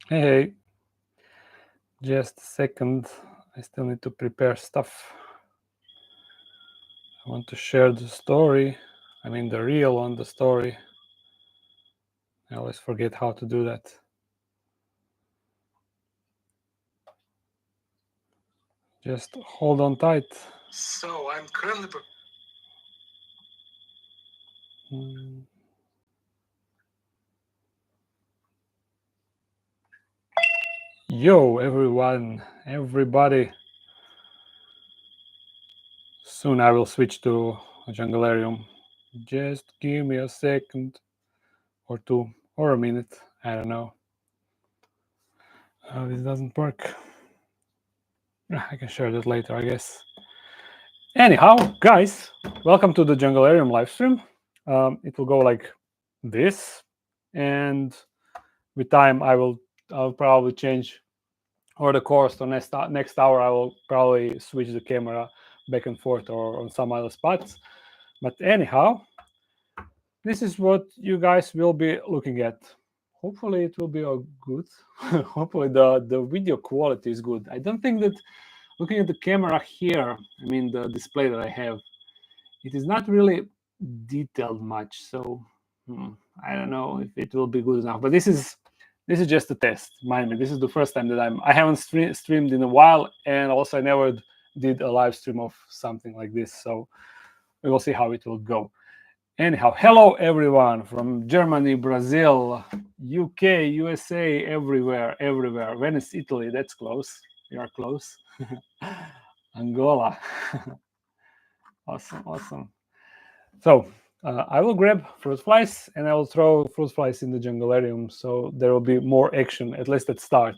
Hey, just a second. I still need to prepare stuff. I want to share the story. I mean, the reel on the story. I always forget how to do that. Just hold on tight. So I'm currently. Yo, everyone, everybody. Soon I will switch to Junglarium. Just give me a second or two or a minute. I don't know. This doesn't work. I can share that later, I guess. Anyhow, guys, welcome to the Junglarium live stream. It will go like this, and with time I'll probably change over the course. So next hour I will probably switch the camera back and forth or on some other spots. But anyhow, this is what you guys will be looking at. Hopefully it will be good. Hopefully the video quality is good. I don't think that looking at the camera here, I mean the display that I have, it is not really detailed much. So I don't know if it will be good enough. But this is just a test. Mind me, this is the first time that I haven't streamed in a while, and also I never did a live stream of something like this. So we will see how it will go. Anyhow, hello everyone from Germany, Brazil, UK, USA, everywhere. Venice, Italy, that's close. We are close. Angola. Awesome. So I will grab fruit flies and I will throw fruit flies in the Junglarium, so there will be more action, at least at start.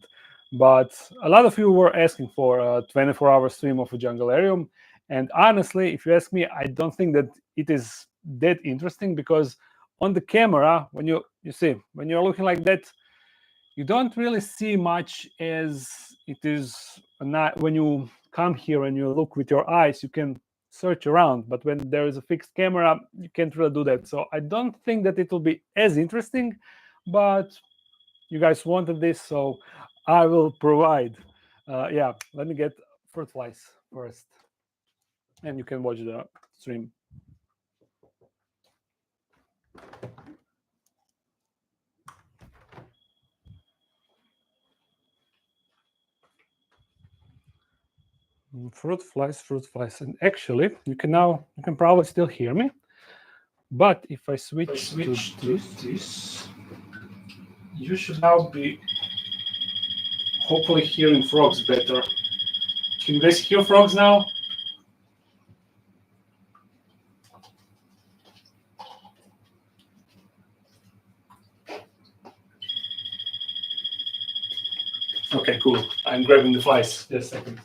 But a lot of you were asking for a 24-hour stream of a Junglarium, and honestly, if you ask me, I don't think that it is that interesting, because on the camera, when you see, when you're looking like that, you don't really see much as it is. When you come here and you look with your eyes, you can search around, but when there is a fixed camera, you can't really do that. So I don't think that it will be as interesting, but you guys wanted this, so I will provide. Yeah, let me get fruit flies first, and you can watch the stream. Fruit flies, and actually you can probably still hear me, but if I switch to this, you should now be hopefully hearing frogs better. Can you guys hear frogs now? Okay, cool. I'm grabbing the flies. Just a second.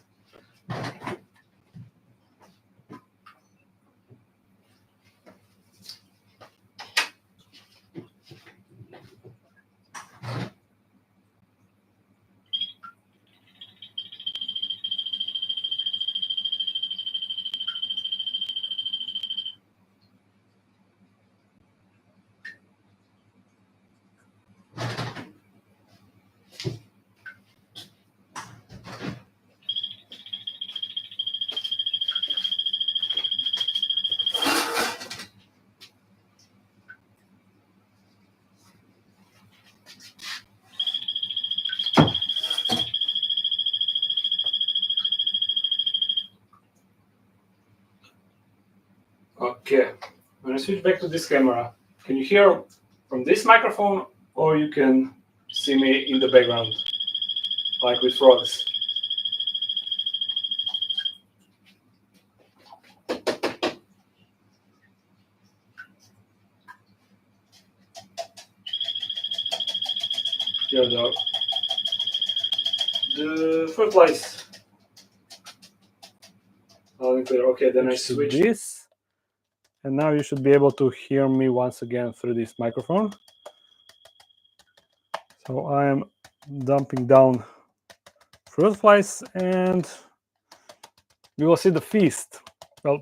Okay, when I switch back to this camera, can you hear from this microphone, or you can see me in the background, like with frogs? Here the fruit flies. Okay, then I switch this, and now you should be able to hear me once again through this microphone. So I am dumping down fruit flies, and you will see the feast. Well,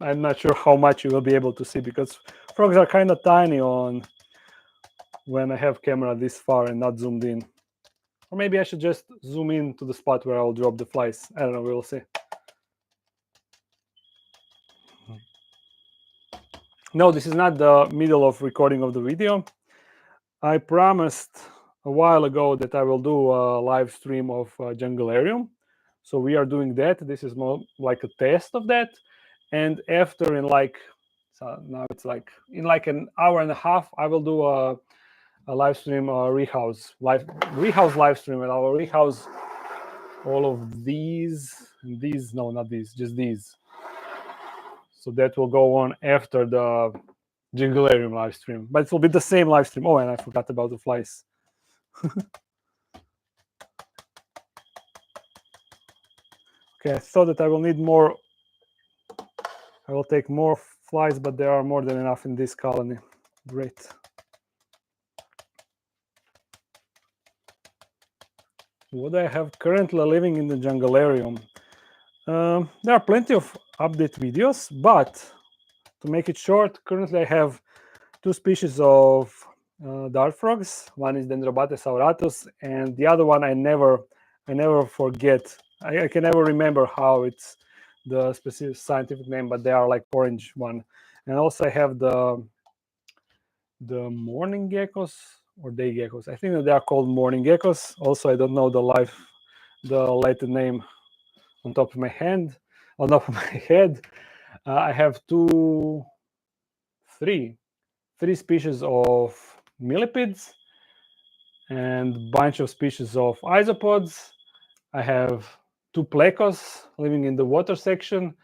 I'm not sure how much you will be able to see because frogs are kind of tiny on when I have camera this far and not zoomed in. Or maybe I should just zoom in to the spot where I'll drop the flies. I don't know, we'll see. No, this is not the middle of recording of the video. I promised a while ago that I will do a live stream of Junglarium. So we are doing that. This is more like a test of that. And after now it's like in like an hour and a half, I will do a live stream, Rehouse live stream, and I will rehouse all of these, no, not these, just these. So that will go on after the Junglarium live stream, but it will be the same live stream. Oh, and I forgot about the flies. Okay, I thought that I will need more. I will take more flies, but there are more than enough in this colony. Great. What I have currently living in the Junglarium. There are plenty of update videos, but to make it short, currently I have 2 species of dart frogs. One is Dendrobates auratus, and the other one I never forget. I can never remember how it's the specific scientific name, but they are like orange one. And also I have the morning geckos or day geckos. I think that they are called morning geckos. Also, I don't know the Latin name on top of my head. I have three species of millipedes and bunch of species of isopods. I have 2 plecos living in the water section,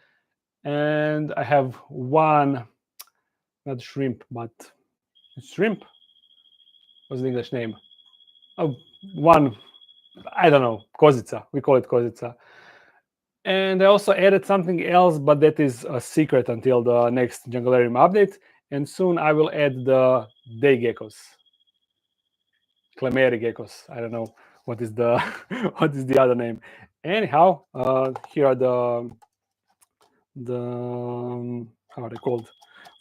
and I have one, not shrimp, but shrimp. What's the English name? Oh, one, I don't know, kozica. We call it kozica. And I also added something else, but that is a secret until the next Junglarium update. And soon I will add the day geckos, Clemeri geckos. I don't know what is the what is the other name. Anyhow, here are the how are they called?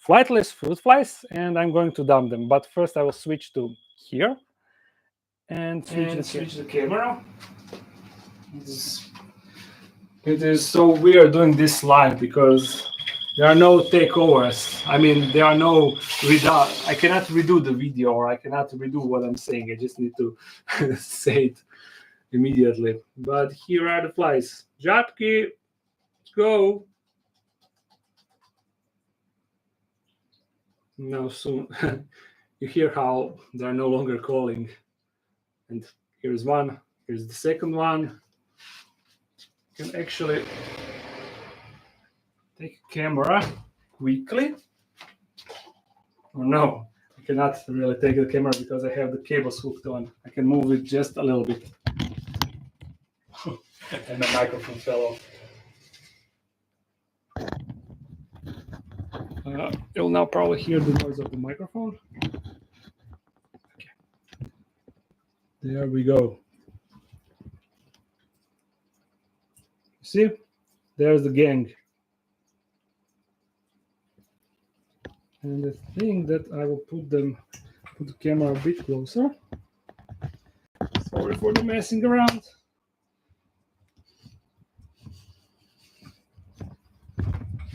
Flightless fruit flies, and I'm going to dump them. But first, I will switch to here and switch the camera. It is so weird doing this live because there are no takeovers. I mean, there are no I cannot redo the video, or I cannot redo what I'm saying. I just need to say it immediately. But here are the flies. Jatki, go. Now soon you hear how they're no longer calling. And here's one. Here's the second one. You can actually take a camera quickly. Or no, I cannot really take the camera because I have the cables hooked on. I can move it just a little bit. And the microphone fell off. You'll now probably hear the noise of the microphone. Okay. There we go. See? There's the gang. And I think that I will put the camera a bit closer. Sorry for the messing around.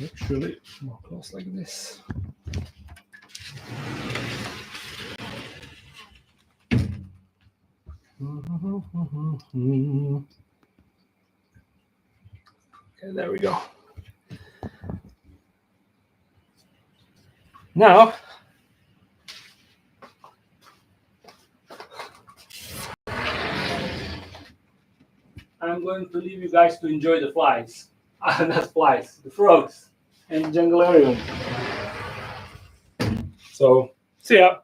Actually, more close like this. Okay, there we go. Now, I'm going to leave you guys to enjoy the flies. Not flies, the frogs and Junglarium. So, see ya.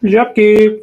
Jackie.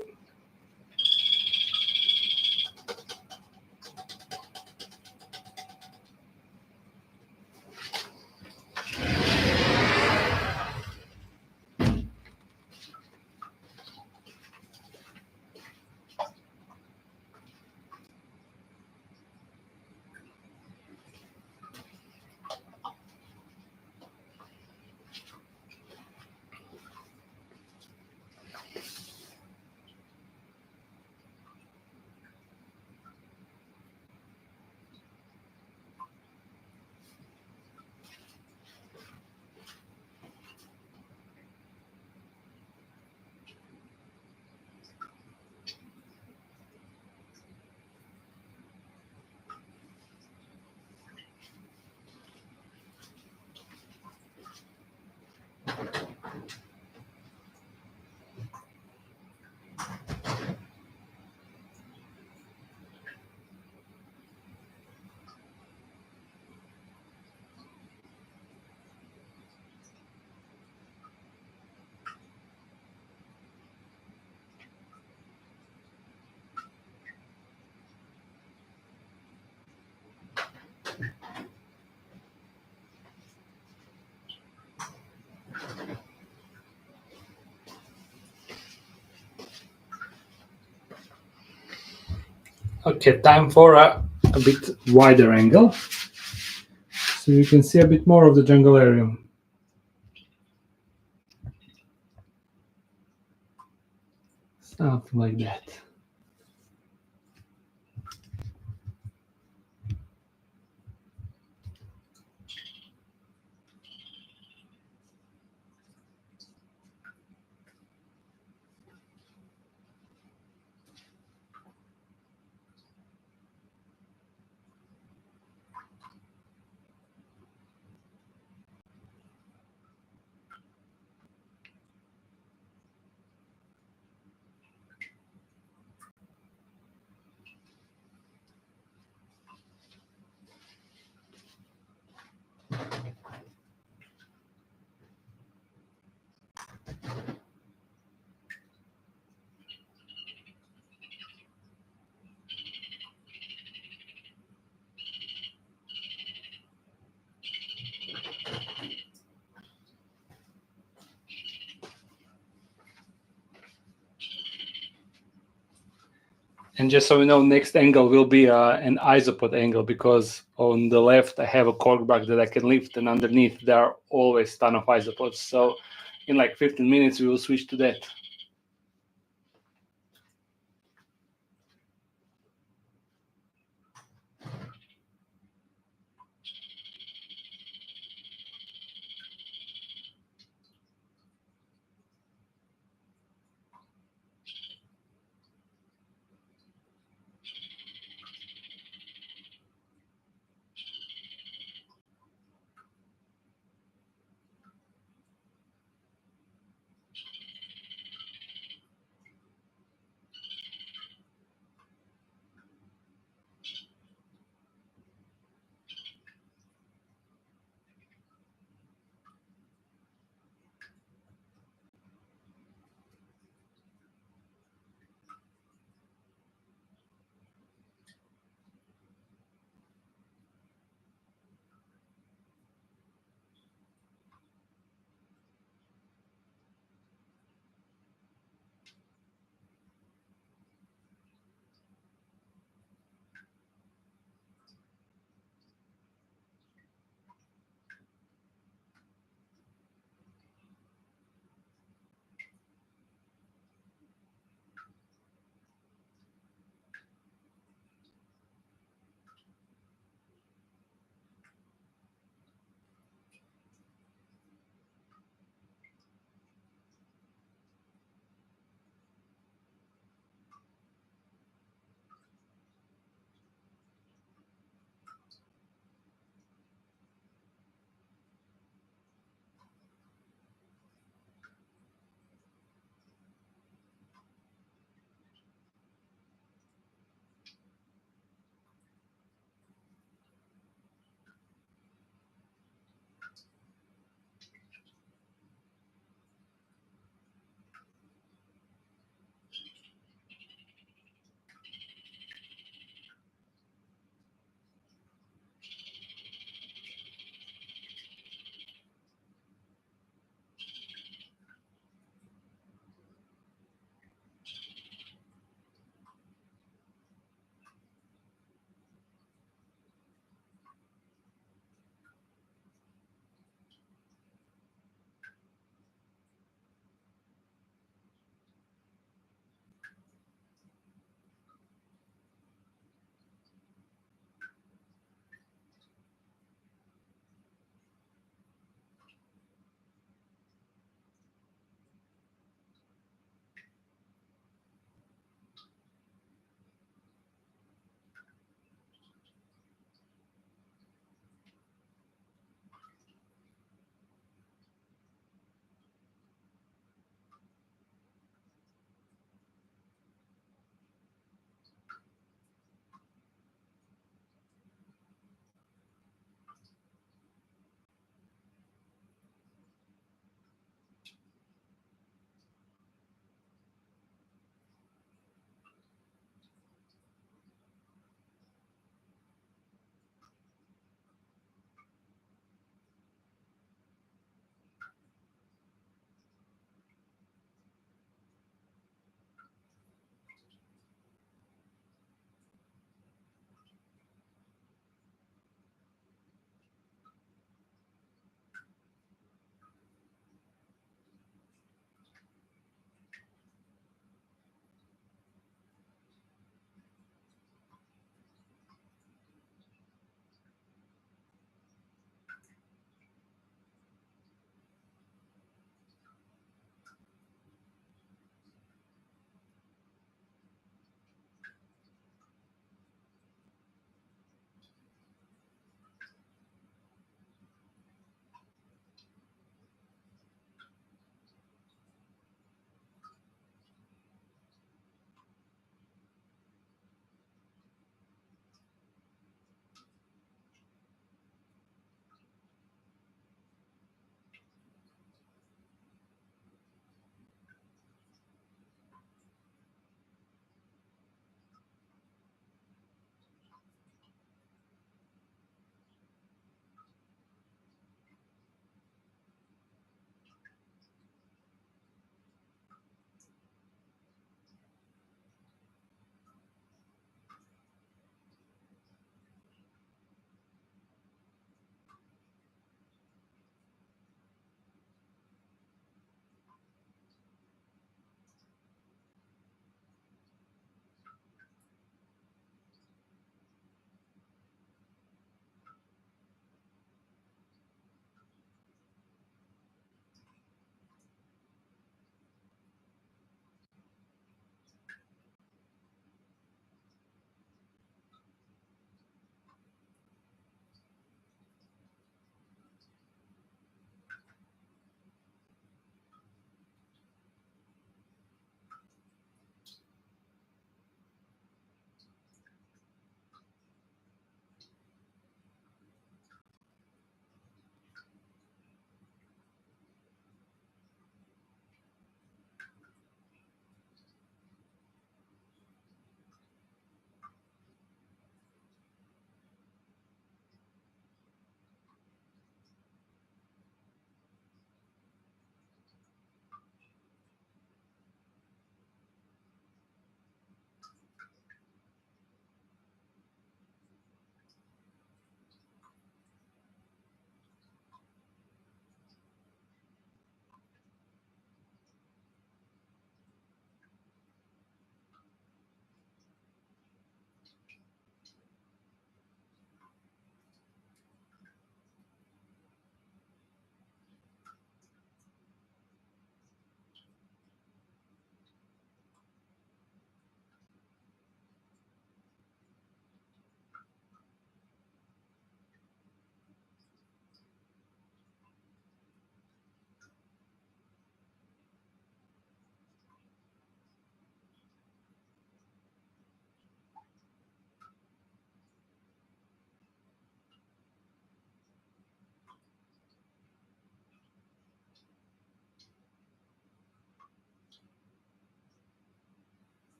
Okay, time for a bit wider angle, so you can see a bit more of the junglarium. Something like that. And just so you know, next angle will be an isopod angle, because on the left I have a corkback that I can lift, and underneath there are always a ton of isopods. So in like 15 minutes we will switch to that.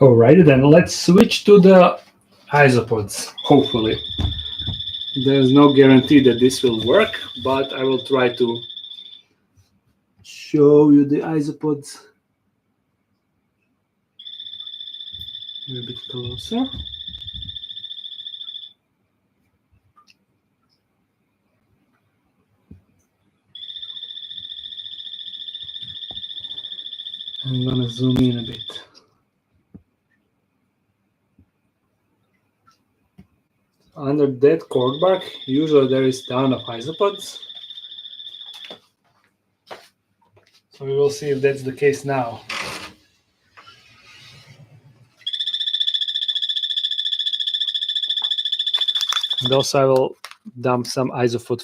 Alrighty then, let's switch to the isopods, hopefully. There's no guarantee that this will work, but I will try to show you the isopods a bit closer. I'm gonna zoom in a bit. Under that cork bark, usually there is a ton of isopods. So we will see if that's the case now. And also I will dump some isopod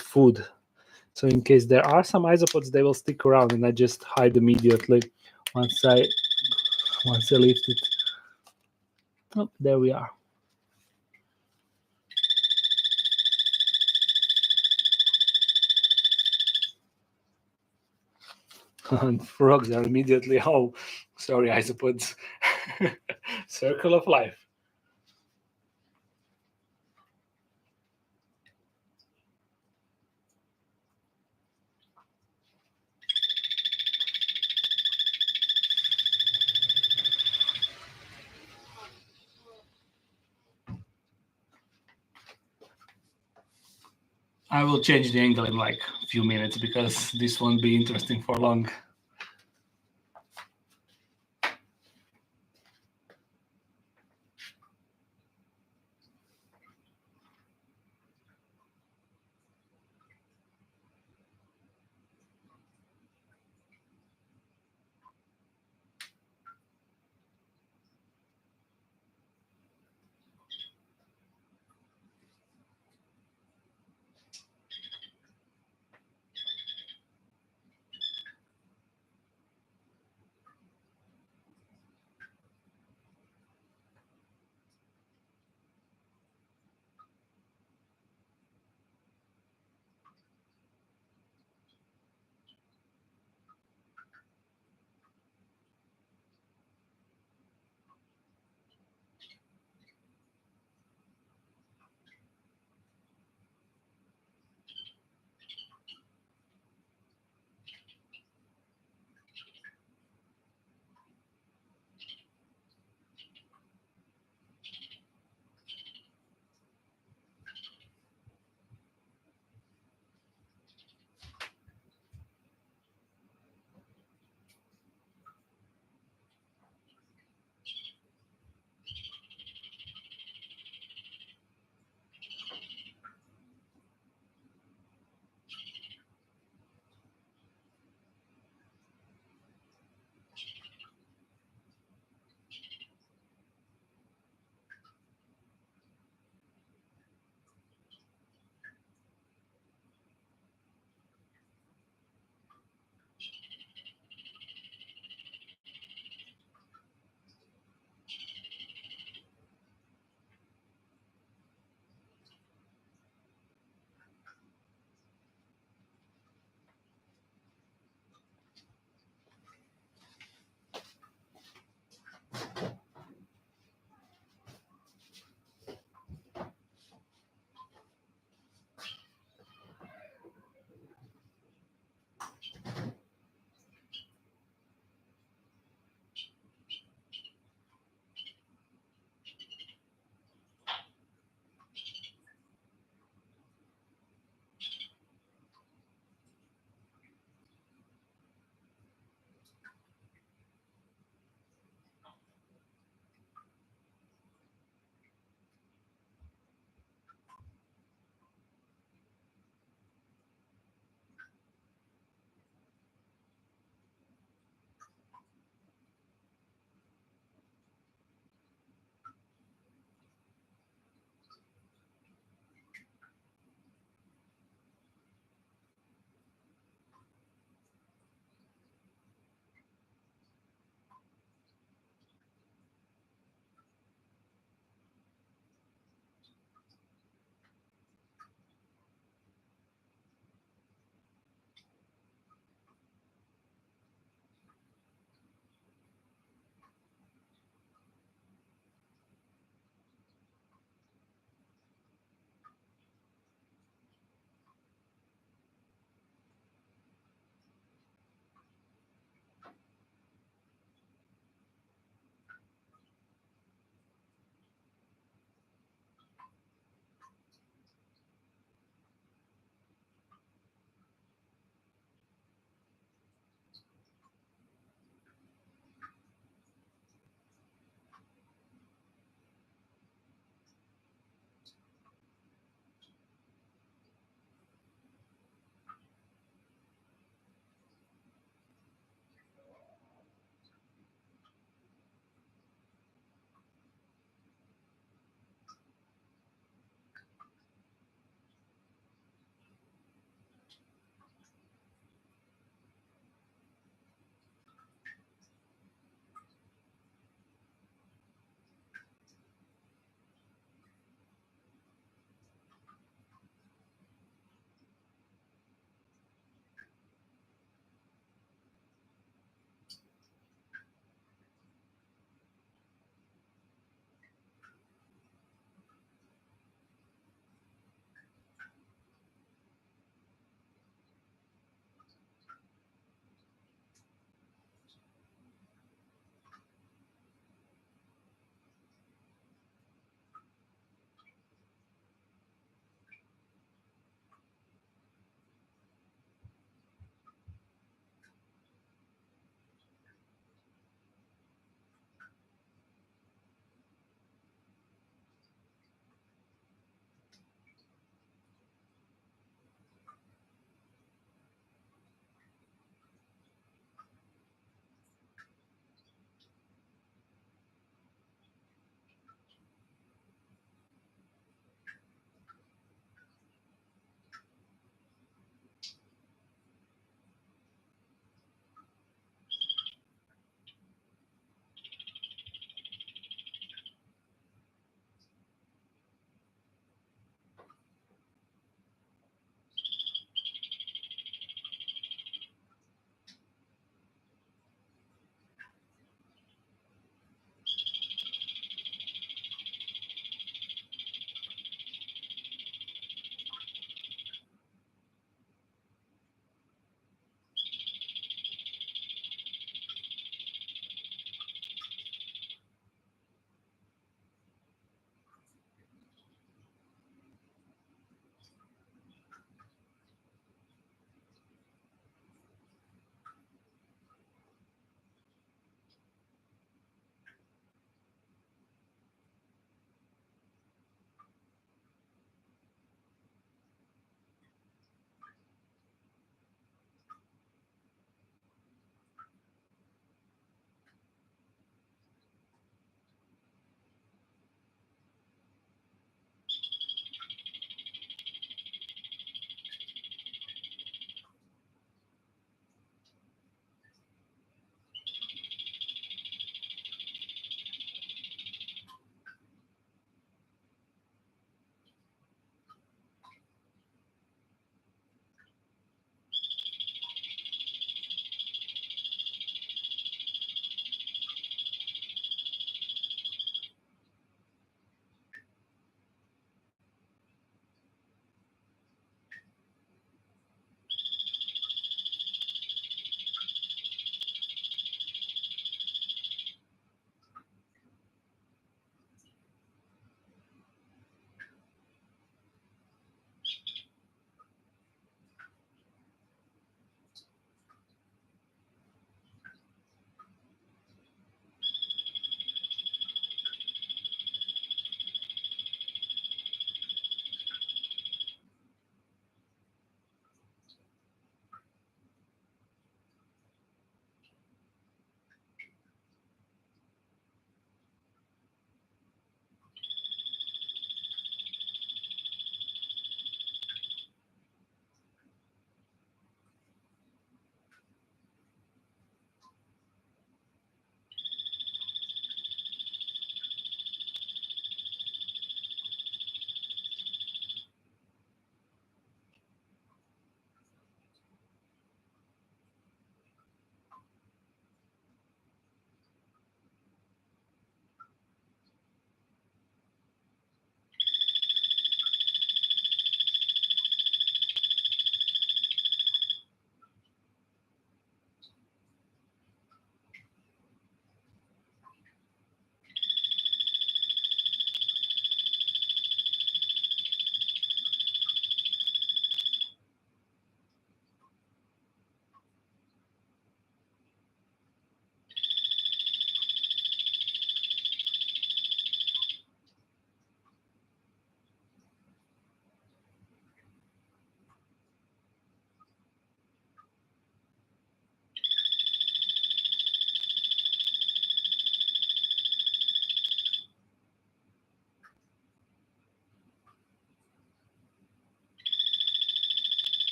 food. So in case there are some isopods, they will stick around and I just hide immediately once I lift it. Oh, there we are. And frogs are immediately, oh, sorry, isopods. Circle of life. I will change the angle in like a few minutes because this won't be interesting for long.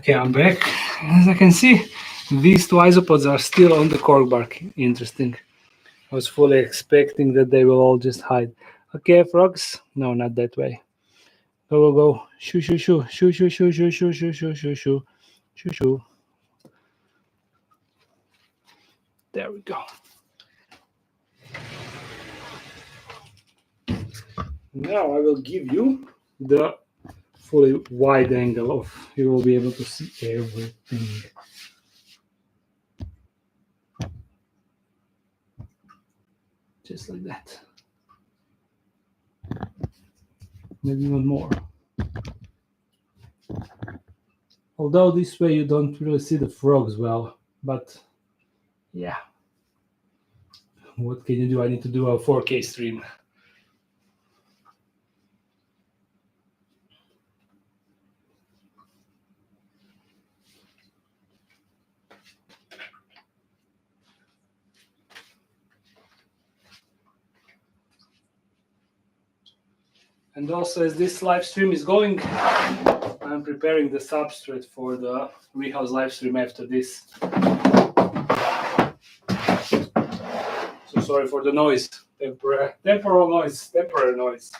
Okay, I'm back. As I can see, these two isopods are still on the cork bark. Interesting. I was fully expecting that they will all just hide. Okay, frogs. No, not that way. Go, go, go. Shoo, shoo, shoo. Shoo, shoo, shoo, shoo, shoo, shoo, shoo, shoo, shoo. Shoo, shoo. There we go. Now I will give you the fully wide angle of, you will be able to see everything. Just like that. Maybe even more. Although this way you don't really see the frogs well, but yeah. What can you do? I need to do a 4K stream. And also, as this live stream is going, I'm preparing the substrate for the Rehouse live stream after this. So sorry for the noise, temporal noise, temporary noise.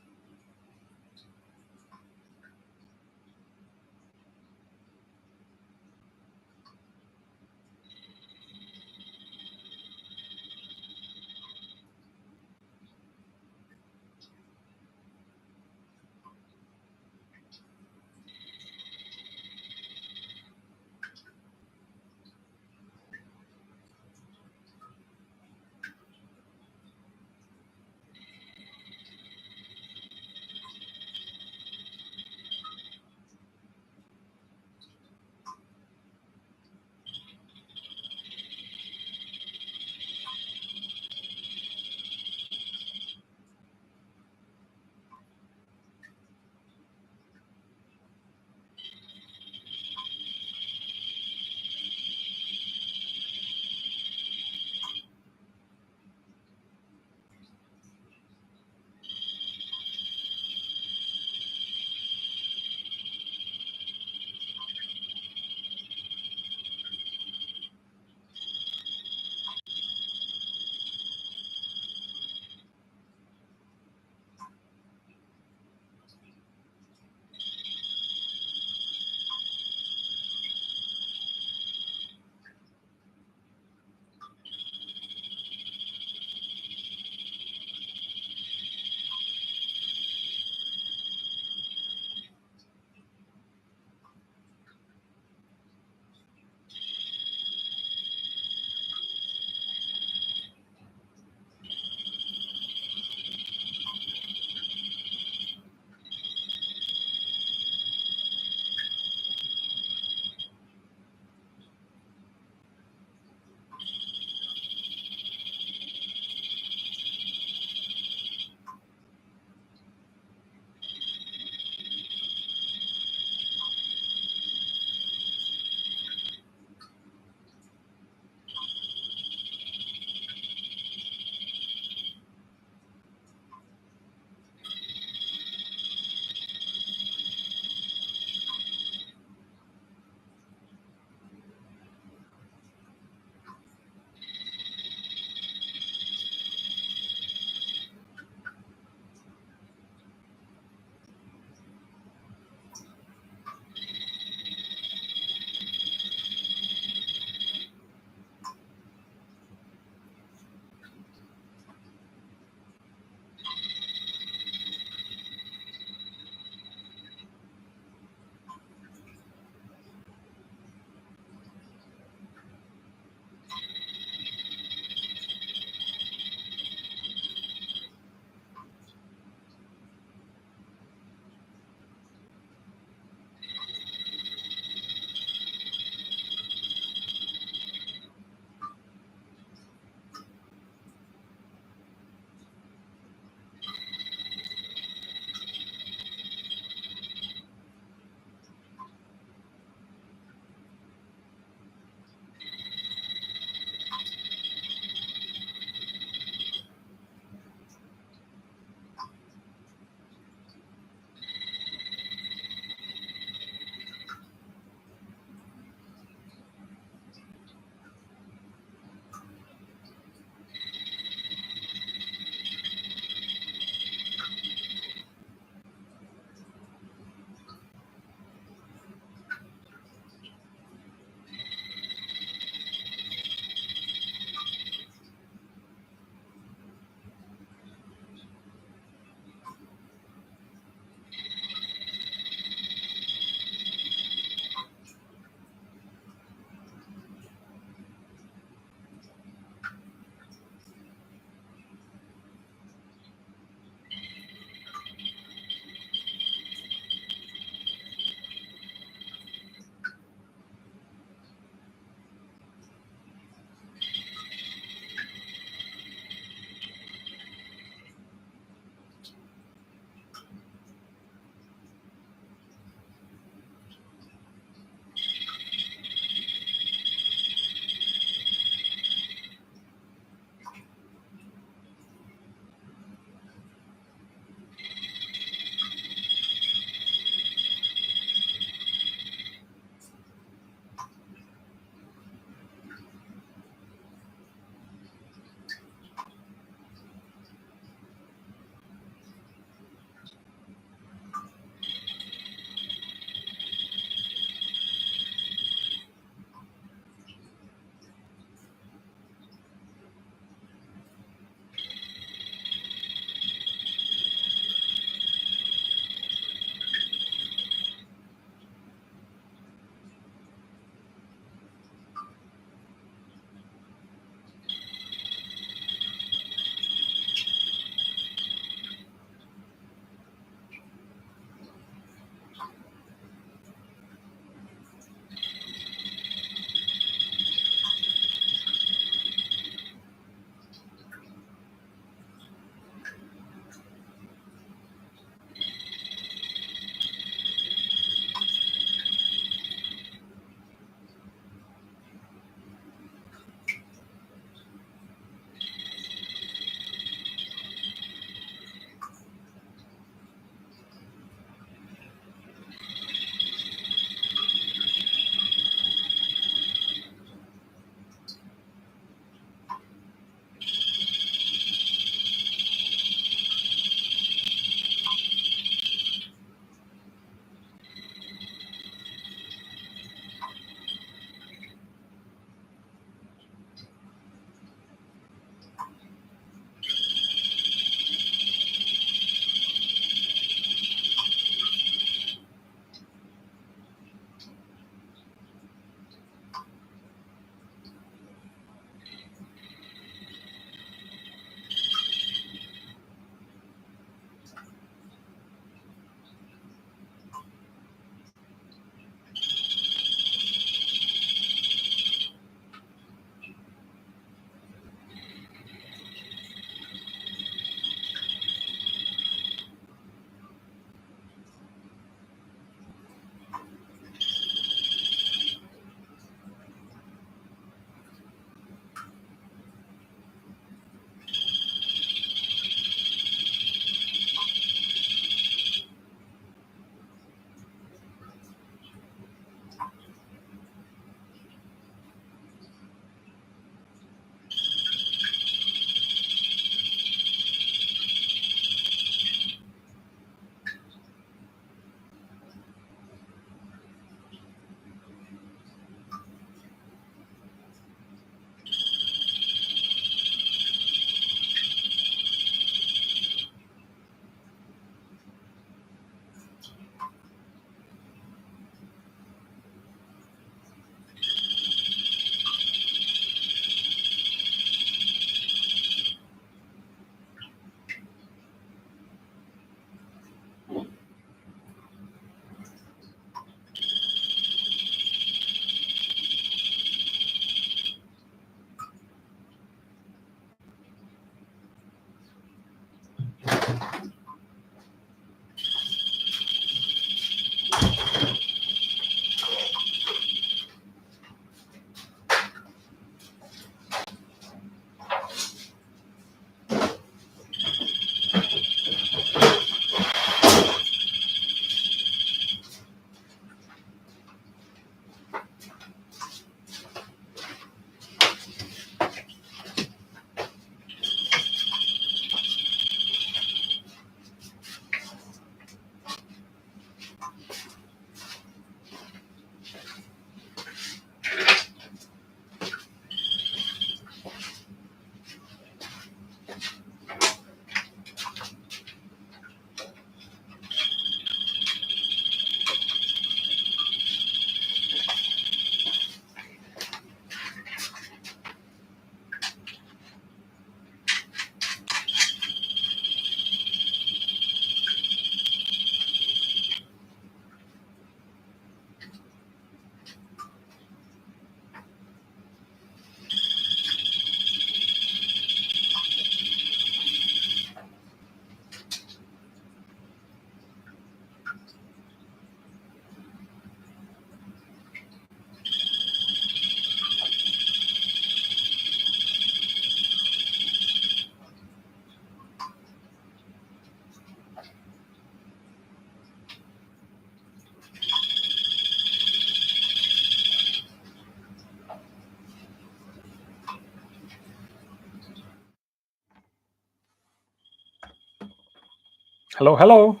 Hello, hello.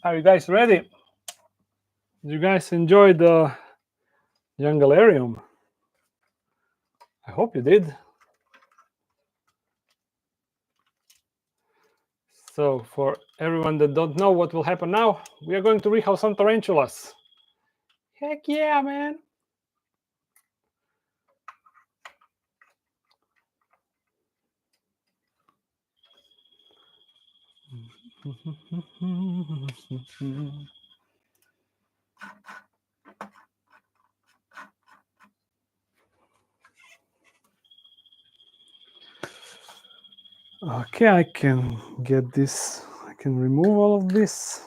Are you guys ready? Did you guys enjoy the Junglarium? I hope you did. So for everyone that don't know what will happen now, we are going to rehouse some tarantulas. Heck yeah, man. Okay, I can get this. I can remove all of this.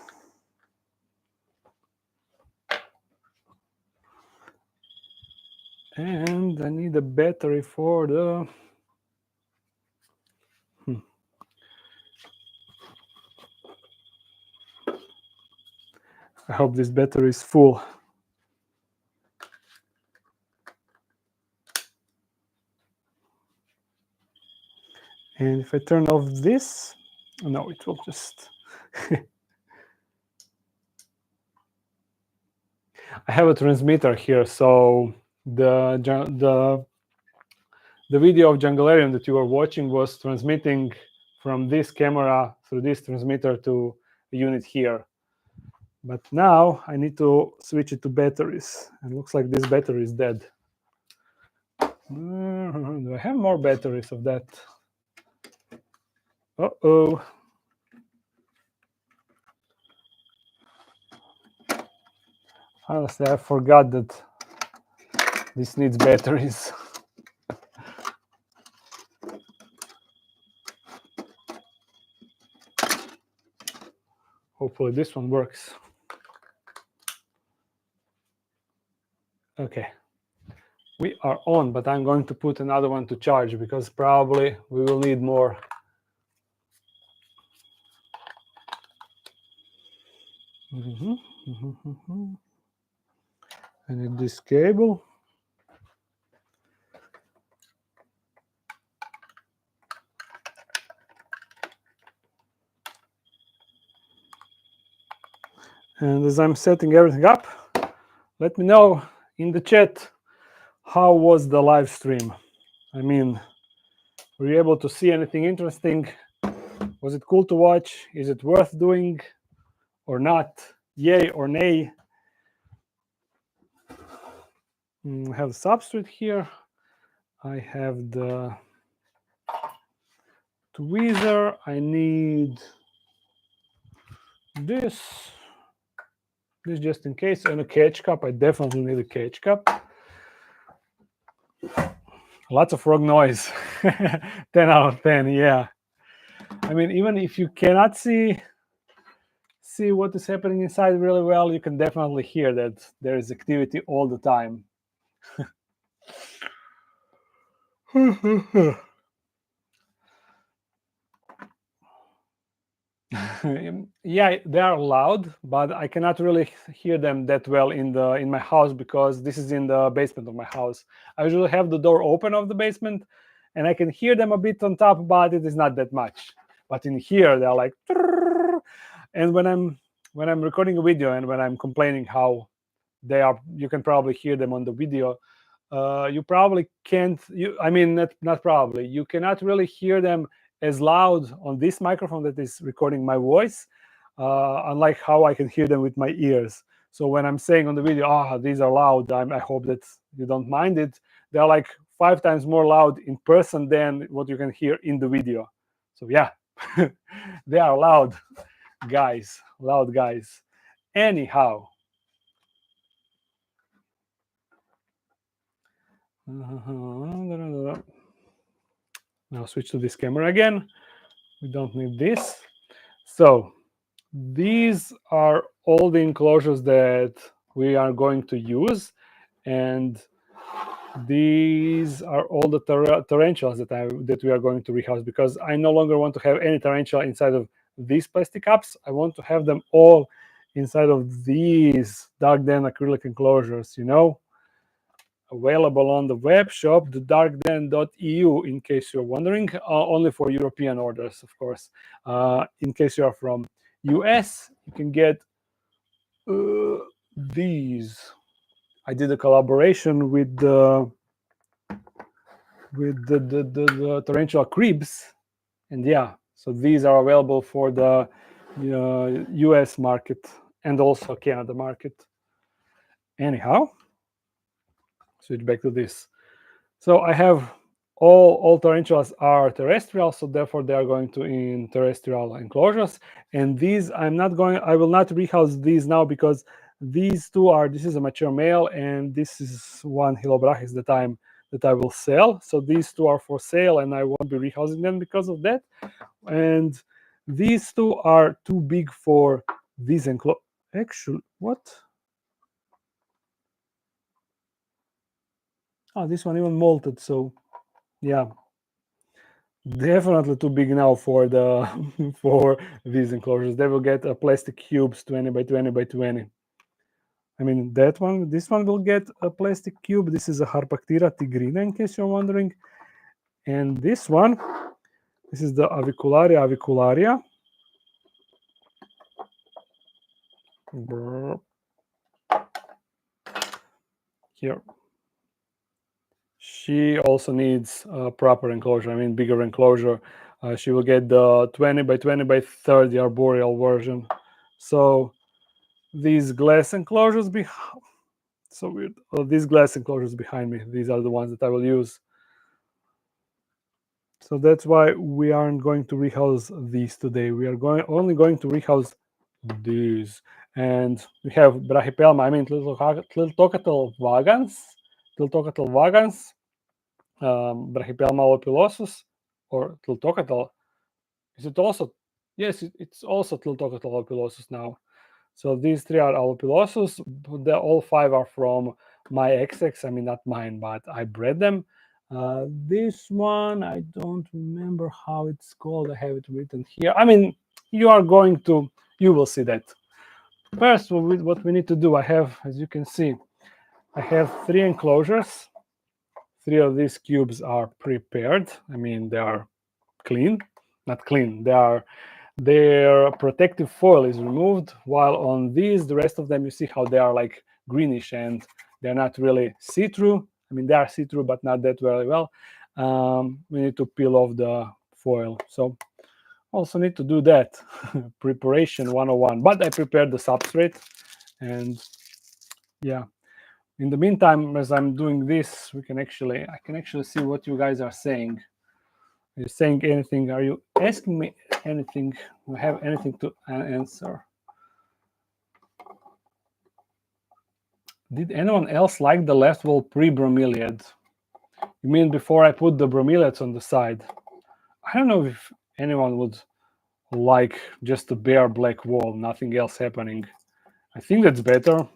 And I need a battery for the... I hope this battery is full. And if I turn off this, no, it will just... I have a transmitter here, so the video of Junglarium that you were watching was transmitting from this camera through this transmitter to a unit here. But now I need to switch it to batteries. It looks like this battery is dead. Do I have more batteries of that? Uh-oh. Honestly, I forgot that this needs batteries. Hopefully this one works. Okay. We are on, but I'm going to put another one to charge because probably we will need more. I need this cable. And as I'm setting everything up, let me know in the chat, how was the live stream? I mean, were you able to see anything interesting? Was it cool to watch? Is it worth doing or not? Yay or nay? I have the substrate here. I have the tweezer. I need this just in case, and a cage cup. I definitely need a cage cup. Lots of frog noise. 10 out of 10, yeah. I mean, even if you cannot see what is happening inside really well, you can definitely hear that there is activity all the time. Yeah, they are loud, but I cannot really hear them that well in my house because this is in the basement of my house. I usually have the door open of the basement, and I can hear them a bit on top, but it is not that much. But in here, they're like, and when I'm recording a video and when I'm complaining how they are, you can probably hear them on the video. You probably can't. I mean, not probably. You cannot really hear them as loud on this microphone that is recording my voice, unlike how I can hear them with my ears. So when I'm saying on the video, "Ah, these are loud," I hope that you don't mind it. They're like 5 times more loud in person than what you can hear in the video. So yeah, they are loud guys. Loud guys. Anyhow. Now switch to this camera again. We don't need this. So these are all the enclosures that we are going to use, and these are all the tarantulas that we are going to rehouse, because I no longer want to have any tarantula inside of these plastic cups. I want to have them all inside of these dark den acrylic enclosures, available on the web shop, thedarkden.eu, in case you're wondering. Only for European orders, of course. In case you're from US, you can get these. I did a collaboration with the tarantula cribs, and yeah, so these are available for the US market and also Canada market. Anyhow, switch back to this. So I have all tarantulas are terrestrial, so therefore they are going to in terrestrial enclosures. And these I will not rehouse these now, because these two are, this is a mature male and this is one Hilobrachis that I will sell. So these two are for sale and I won't be rehousing them because of that. And these two are too big for these enclosures. Actually, what? Oh, this one even molted, so yeah. Definitely too big now for the for these enclosures. They will get a plastic cubes 20 by 20 by 20. I mean, this one will get a plastic cube. This is a Harpactira tigrina, in case you're wondering. And this is the avicularia. Here. She also needs a proper enclosure, I mean, bigger enclosure. She will get the 20 by 20 by 30 arboreal version. So these glass enclosures so weird. These glass enclosures behind me, these are the ones that I will use. So that's why we aren't going to rehouse these today. We are only going to rehouse these. And we have Brachypelma, I mean, Tiltocatal vagans, Brachypelma opilosus, or Tiltocatal. Is it also? Yes, it's also Tiltocatal opilosus now. So these three are Alopilosus. All 5 are from my XX. I mean, not mine, but I bred them. This one, I don't remember how it's called. I have it written here. I mean, you will see that. First, what we need to do, I have, as you can see, I have 3 enclosures. 3 of these cubes are prepared. I mean, they are clean. Not clean. Their protective foil is removed, while on these, the rest of them, you see how they are like greenish and they're not really see-through. I mean, they are see-through, but not that very well. We need to peel off the foil. So also need to do that. Preparation 101. But I prepared the substrate, and yeah. In the meantime, as I'm doing this, I can actually see what you guys are saying. Are you saying anything? Are you asking me anything? Do I have anything to answer? Did anyone else like the left wall pre-bromeliad? You mean before I put the bromeliads on the side? I don't know if anyone would like just a bare black wall, nothing else happening. I think that's better.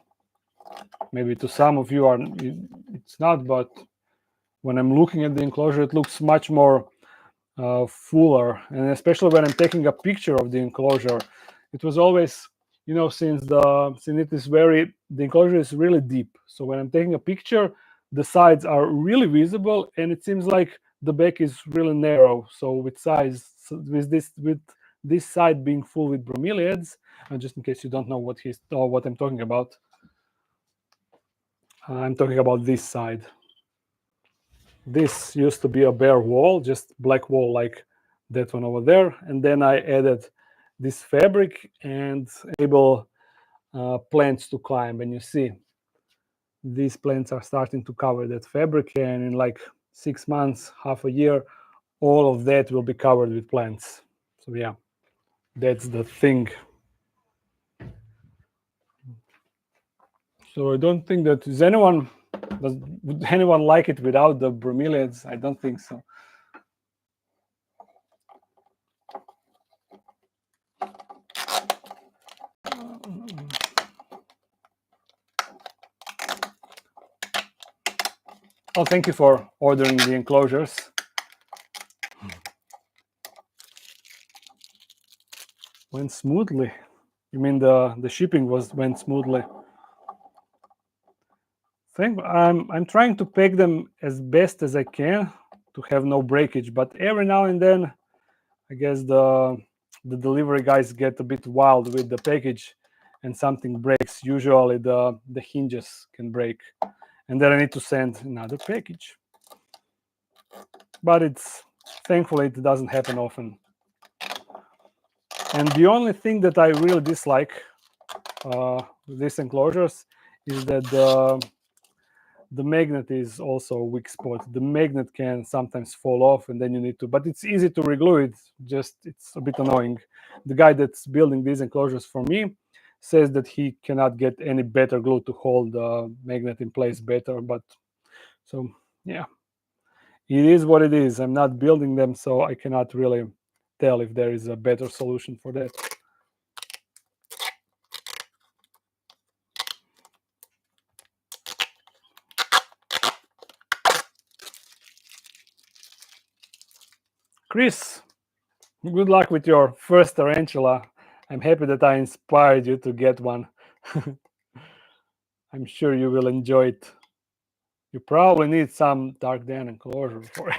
Maybe to some of you it's not, but when I'm looking at the enclosure, it looks much more fuller, and especially when I'm taking a picture of the enclosure, it was always, since the enclosure is really deep. So when I'm taking a picture, the sides are really visible, and it seems like the back is really narrow. So with this side being full with bromeliads, and just in case you don't know what I'm talking about, I'm talking about this side. This used to be a bare wall, just black wall like that one over there, and then I added this fabric and able plants to climb, and you see these plants are starting to cover that fabric, and in like 6 months, half a year, all of that will be covered with plants. So yeah, that's the thing. So I don't think that would anyone like it without the bromeliads? I don't think so. Oh, thank you for ordering the enclosures. Went smoothly. You mean the shipping went smoothly? I'm trying to pack them as best as I can to have no breakage, but every now and then, I guess the delivery guys get a bit wild with the package, and something breaks. Usually the hinges can break, and then I need to send another package. But thankfully it doesn't happen often. And the only thing that I really dislike with these enclosures is that the magnet is also a weak spot. The magnet can sometimes fall off, and then you need to, but it's easy to reglue it, just it's a bit annoying. The guy that's building these enclosures for me says that he cannot get any better glue to hold the magnet in place better, but so yeah, it is what it is. I'm not building them, so I cannot really tell if there is a better solution for that. Chris, good luck with your first tarantula. I'm happy that I inspired you to get one. I'm sure you will enjoy it. You probably need some dark dan enclosure for it.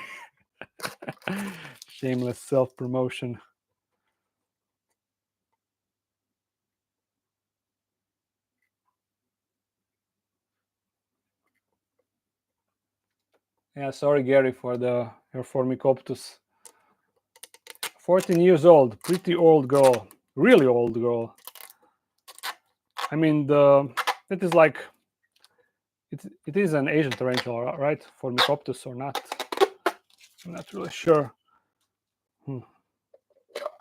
Shameless self-promotion. Yeah, sorry, Gary, for the Formicoptus. 14 years old, pretty old girl, really old girl. I mean, it is like it is an Asian tarantula, right? Formicoptus or not? I'm not really sure.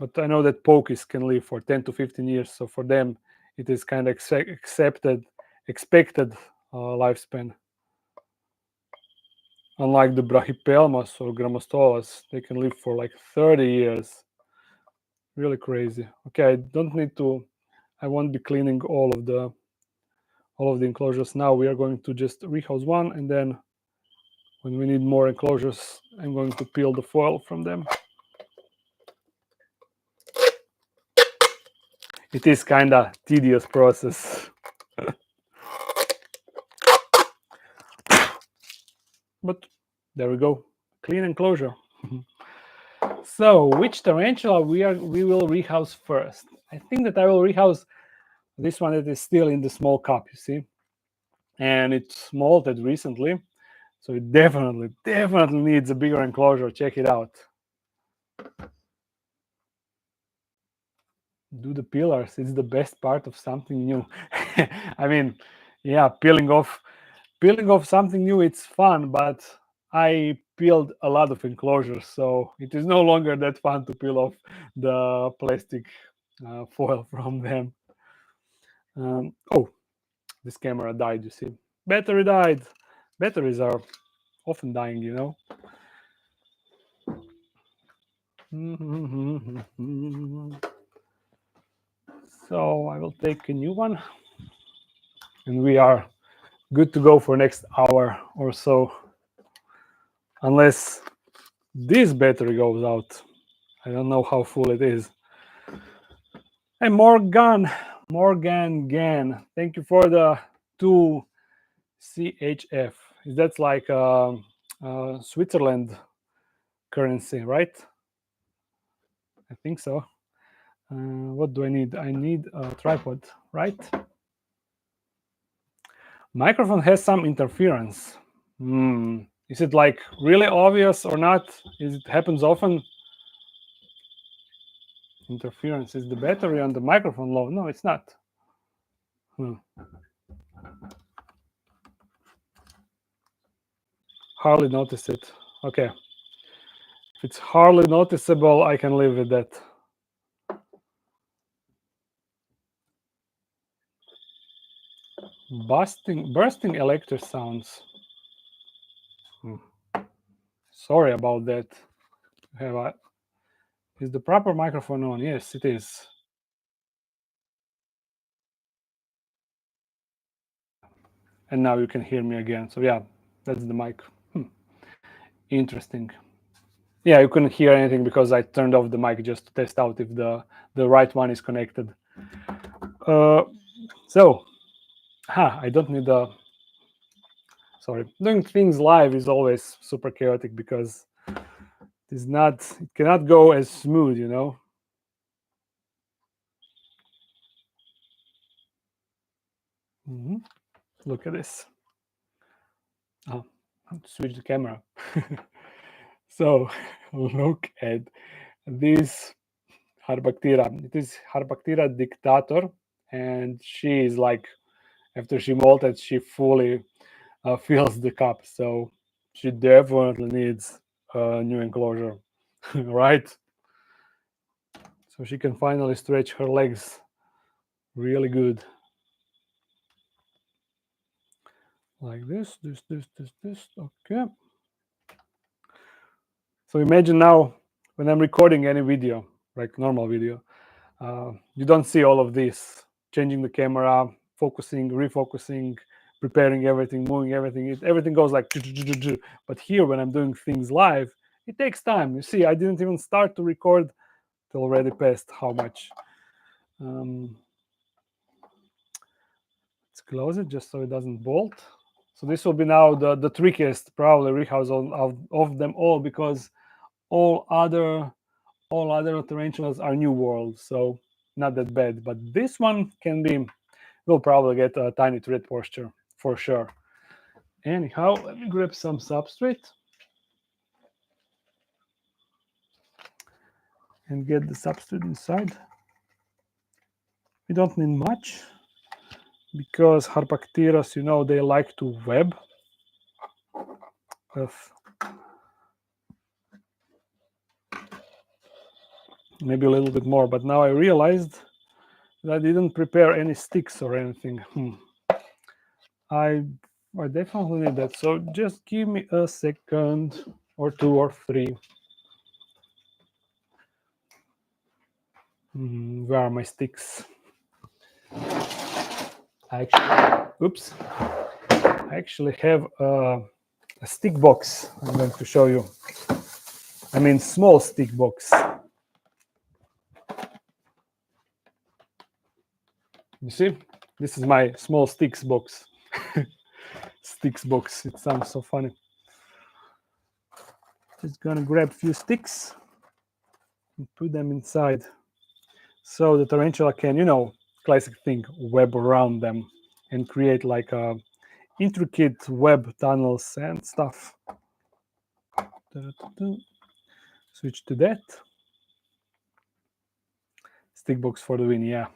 But I know that pokies can live for 10 to 15 years, so for them it is kind of expected lifespan. Unlike the brachypelmas or grammostolas, they can live for like 30 years. Really crazy. Okay, I won't be cleaning all of the enclosures now. We are going to just rehouse one, and then when we need more enclosures, I'm going to peel the foil from them. It is kind of tedious process. But there we go, clean enclosure. So which tarantula we will rehouse first? I think that I will rehouse this one that is still in the small cup, you see, and it's molted recently, so it definitely needs a bigger enclosure. Check it out. Do the pillars. It's the best part of something new. I mean, yeah, peeling off something new, it's fun, but I peeled a lot of enclosures, so it is no longer that fun to peel off the plastic foil from them. Oh, this camera died, you see. Battery died. Batteries are often dying, you know. So I will take a new one, and we are good to go for next hour or so, unless this battery goes out. I don't know how full it is. Hey, Morgan Gan, thank you for the 2 CHF. That's like Switzerland currency, right? I think so. What do I need? I need a tripod, right? Microphone has some interference. Is it like really obvious or not? Is it happens often? Interference. Is the battery on the microphone low? No, it's not. Hardly notice it. Okay. If it's hardly noticeable, I can live with that. Bursting electric sounds. Sorry about that. Is the proper microphone on? Yes, it is. And now you can hear me again. So yeah, that's the mic. Interesting. Yeah, you couldn't hear anything because I turned off the mic just to test out if the right one is connected. So, I don't need a. Sorry, doing things live is always super chaotic because it cannot go as smooth, you know. Look at this. Oh, I have to switch the camera. So look at this Harbactira. It is Harbactira dictator, and she is like, after she molted, she fully fills the cup. So she definitely needs a new enclosure, right? So she can finally stretch her legs really good. Like this. Okay. So imagine now when I'm recording any video, like normal video, you don't see all of this, changing the camera, focusing, refocusing, preparing everything, moving everything. Everything goes like, but here when I'm doing things live, it takes time. You see, I didn't even start to record, it already passed how much. Let's close it just so it doesn't bolt. So this will be now the trickiest probably rehouse of them all, because all other tarantulas are new worlds, so not that bad. But this one will probably get a tiny thread posture for sure. Anyhow, let me grab some substrate and get the substrate inside. We don't need much because Harpactiras, you know, they like to web. Maybe a little bit more, but now I realized that I didn't prepare any sticks or anything. I definitely need that. So just give me a second or 2 or 3. Where are my sticks? I actually have a stick box. I'm going to show you. I mean, small stick box. You see, this is my small sticks box. Sticks box. It sounds so funny. Just gonna grab a few sticks and put them inside, so the tarantula can, you know, classic thing, web around them and create like a intricate web tunnels and stuff. Switch to that. Stick box for the win. Yeah.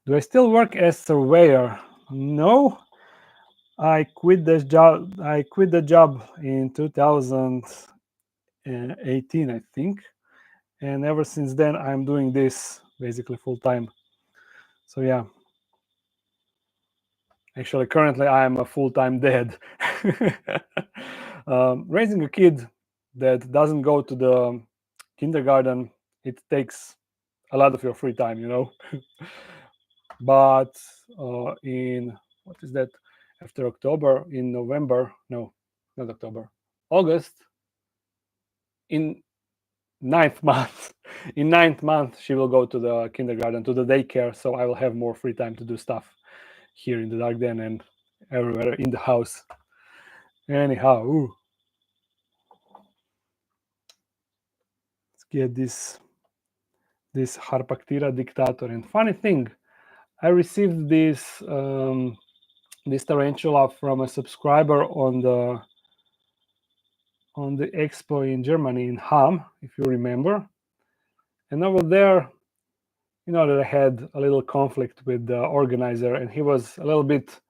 Do I still work as surveyor? No. I quit the job. In 2018, I think, and ever since then I'm doing this basically full time. So yeah. Actually, currently I am a full-time dad. Raising a kid that doesn't go to the kindergarten, it takes a lot of your free time, you know. But in, what is that, after October, in November, no, not October, August, in ninth month, in ninth month, she will go to the kindergarten, to the daycare, so I will have more free time to do stuff here in the dark den and everywhere in the house. Anyhow, let's get this Harpactira dictator. And funny thing, I received this this tarantula from a subscriber on the expo in Germany, in Hamm, if you remember. And over there, you know that I had a little conflict with the organizer, and he was a little bit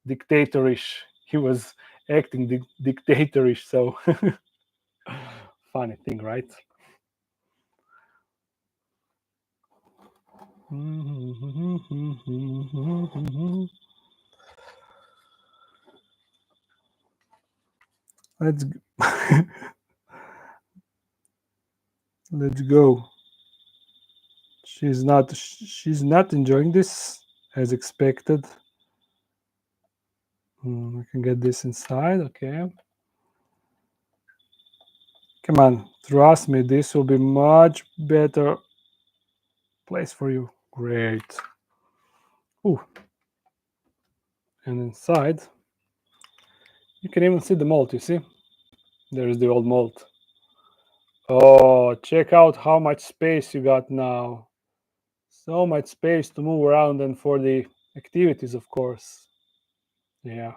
dictatorish. He was acting dictatorish, so funny thing, right? Let's let's go. She's not enjoying this as expected. I can get this inside. Okay. Come on, trust me, this will be much better place for you. Great. Ooh. And inside, you can even see the mold, you see? There's the old mold. Oh, check out how much space you got now. So much space to move around and for the activities, of course. Yeah.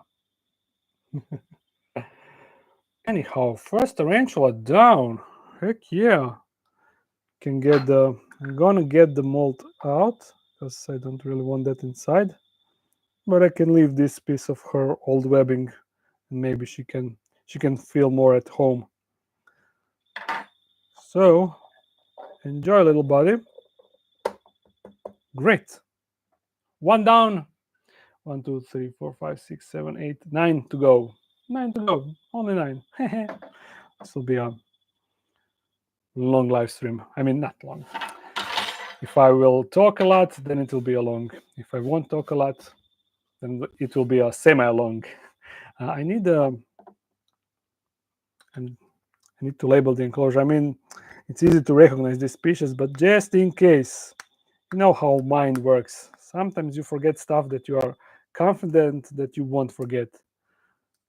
Anyhow, first tarantula down. Heck yeah. Can get the, I'm gonna get the mold out because I don't really want that inside. But I can leave this piece of her old webbing and maybe she can feel more at home. So enjoy, little buddy. Great. One down. 1, 2, 3, 4, 5, 6, 7, 8, 9 to go. 9 to go. Only 9. This will be a long live stream. I mean, not long. If I will talk a lot, then it will be a long. If I won't talk a lot, then it will be a semi-long. I need to label the enclosure. I mean, it's easy to recognize this species, but just in case, you know how mind works. Sometimes you forget stuff that you are confident that you won't forget.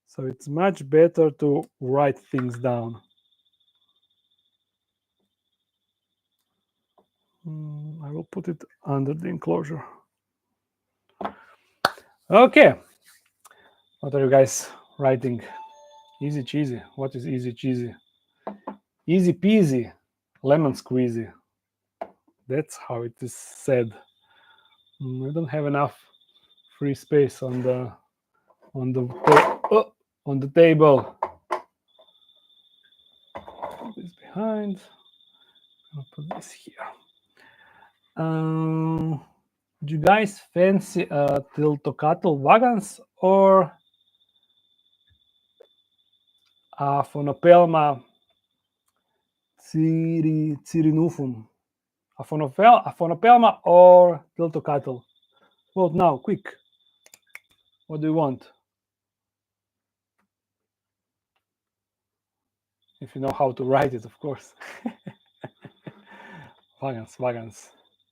So it's much better to write things down. I will put it under the enclosure. Okay. What are you guys writing? Easy cheesy. What is easy cheesy? Easy peasy, lemon squeezy. That's how it is said. I don't have enough free space on the table. Put this behind. I'll put this here. Do you guys fancy tiltocatl wagons or Aphonopelma cyrinufum? Aphonopelma or tiltocatl? Vote now, quick. What do you want? If you know how to write it, of course. Wagons.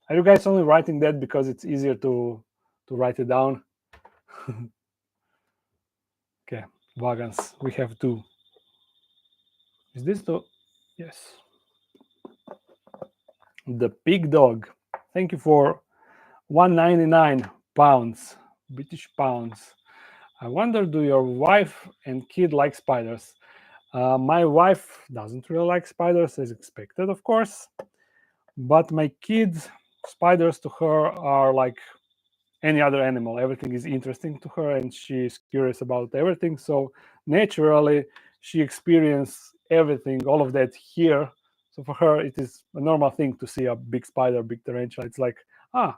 Are you guys only writing that because it's easier to write it down? Okay, wagons. We have 2. Is this the? Yes. The pig dog. Thank you for 199 pounds, British pounds. I wonder, do your wife and kid like spiders? My wife doesn't really like spiders, as expected, of course. But my kids, spiders to her are like any other animal. Everything is interesting to her and she's curious about everything. So naturally, she experiences everything, all of that here. So for her, it is a normal thing to see a big spider, big tarantula. It's like, ooh.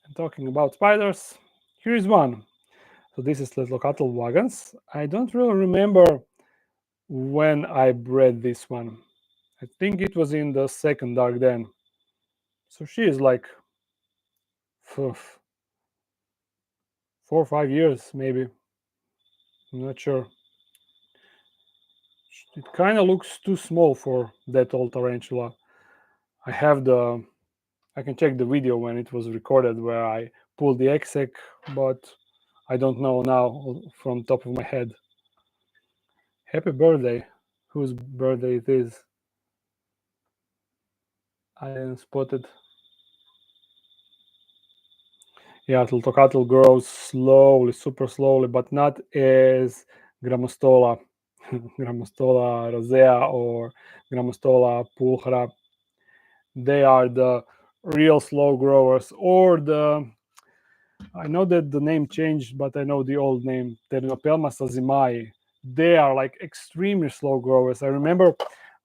And talking about spiders, here is one. So this is Tiltocatl wagons. I don't really remember when I bred this one. I think it was in the second dark then. So she is like 4 or 5 years, maybe. I'm not sure. It kind of looks too small for that old tarantula. I can check the video when it was recorded where I pulled the exec, but I don't know now from top of my head. Happy birthday. Whose birthday it is? I didn't spot it. Yeah, Tltocatl grows slowly, super slowly, but not as Grammostola, Grammostola rosea or Grammostola pulchra. They are the real slow growers, or I know that the name changed, but I know the old name, Ternopelma sazimai. They are like extremely slow growers. I remember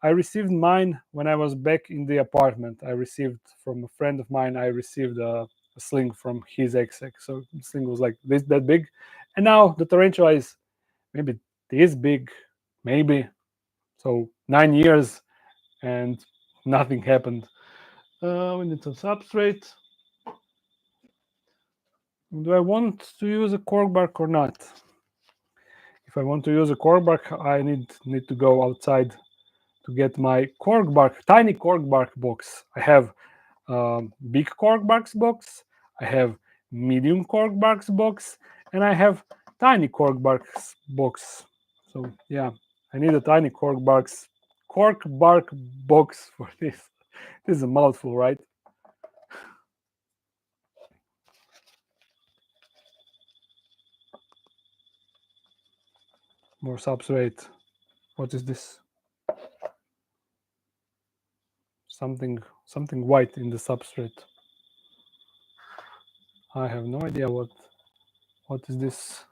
I received mine when I was back in the apartment. I received from a friend of mine, I received a sling from his exec. So the sling was like that big. And now the tarantula is maybe this big, maybe. So 9 years and nothing happened. We need some substrate. Do I want to use a cork bark or not? If I want to use a cork bark, I need to go outside to get my cork bark, tiny cork bark box. I have big cork barks box, I have medium cork barks box, and I have tiny cork barks box. So yeah, I need a tiny cork bark box for this. This is a mouthful, right? More substrate. What is this? Something white in the substrate. I have no idea what is this.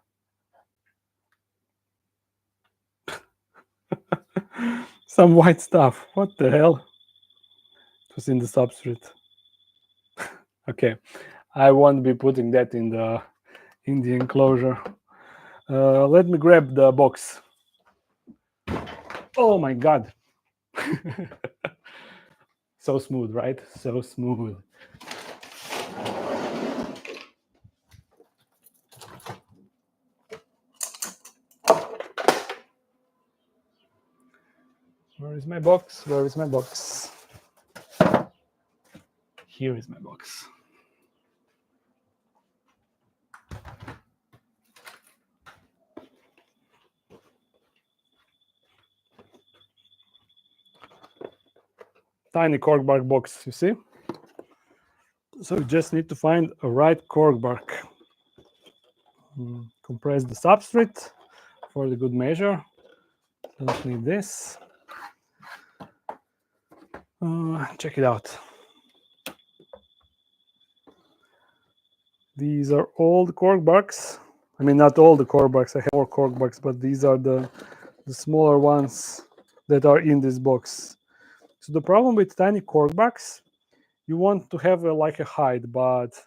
Some white stuff. What the hell? It was in the substrate. Okay, I won't be putting that in the enclosure. Let me grab the box. Oh my god. So smooth, right? So smooth. Where is my box? Where is my box? Here is my box. Tiny cork bark box, you see? So you just need to find a right cork bark. Compress the substrate for the good measure. Don't need this. Check it out. These are all the cork barks. I mean, not all the cork barks. I have more cork barks, but these are the smaller ones that are in this box. So the problem with tiny cork barks, you want to have like a hide, but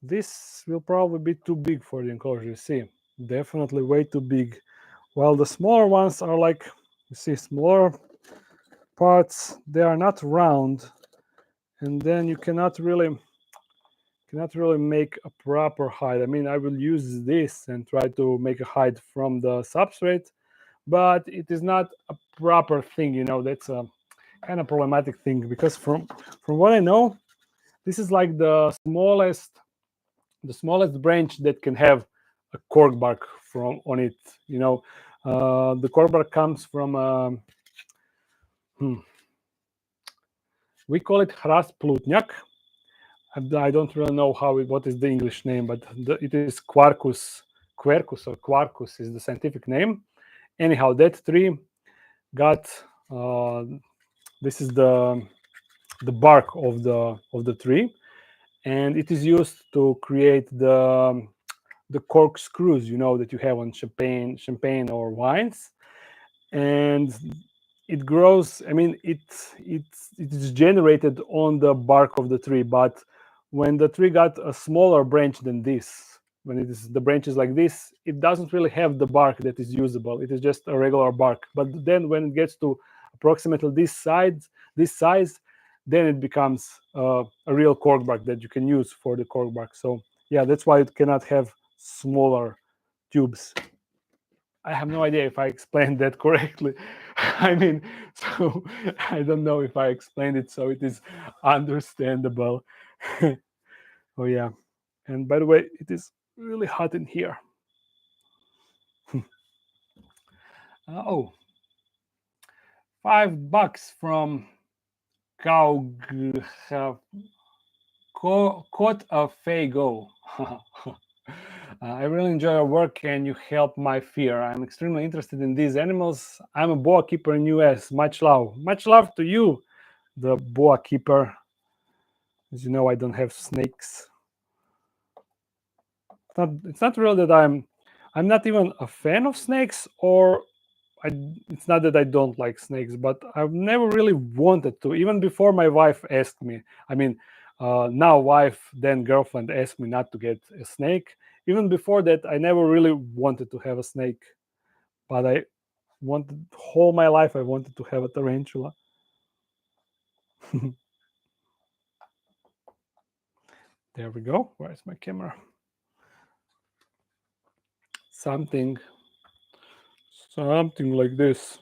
this will probably be too big for the enclosure. You see, definitely way too big. While the smaller ones are like, you see, smaller parts. They are not round, and then you cannot really make a proper hide. I mean, I will use this and try to make a hide from the substrate, but it is not a proper thing. You know, that's a kind of problematic thing, because from what I know, this is like the smallest branch that can have a cork bark from on it. You know, the cork bark comes from we call it hrast plutnjak. I don't really know what is the English name, but it is Quercus or Quarkus is the scientific name. Anyhow, that tree got this is the bark of the tree, and it is used to create the corkscrews, you know, that you have on champagne or wines. And it grows. I mean, it is generated on the bark of the tree, but when the tree got a smaller branch than this, when it is the branches like this, it doesn't really have the bark that is usable. It is just a regular bark. But then when it gets to approximately this size, then it becomes a real cork bark that you can use for the cork bark. So yeah, that's why it cannot have smaller tubes. I have no idea if I explained that correctly. I mean, so I don't know if I explained it so it is understandable. Oh yeah, and by the way, it is really hot in here. Oh, $5 from Caught a Fago. I really enjoy your work and you help my fear. I'm extremely interested in these animals. I'm a boa keeper in US. Much love. Much love to you, the boa keeper. As you know, I don't have snakes. It's not really that I'm not even a fan of snakes, or it's not that I don't like snakes, but I've never really wanted to, even before my wife asked me. I mean, now wife, then girlfriend asked me not to get a snake. Even before that, I never really wanted to have a snake, but I wanted, whole my life I wanted to have a tarantula. There we go. Where's my camera? Something like this.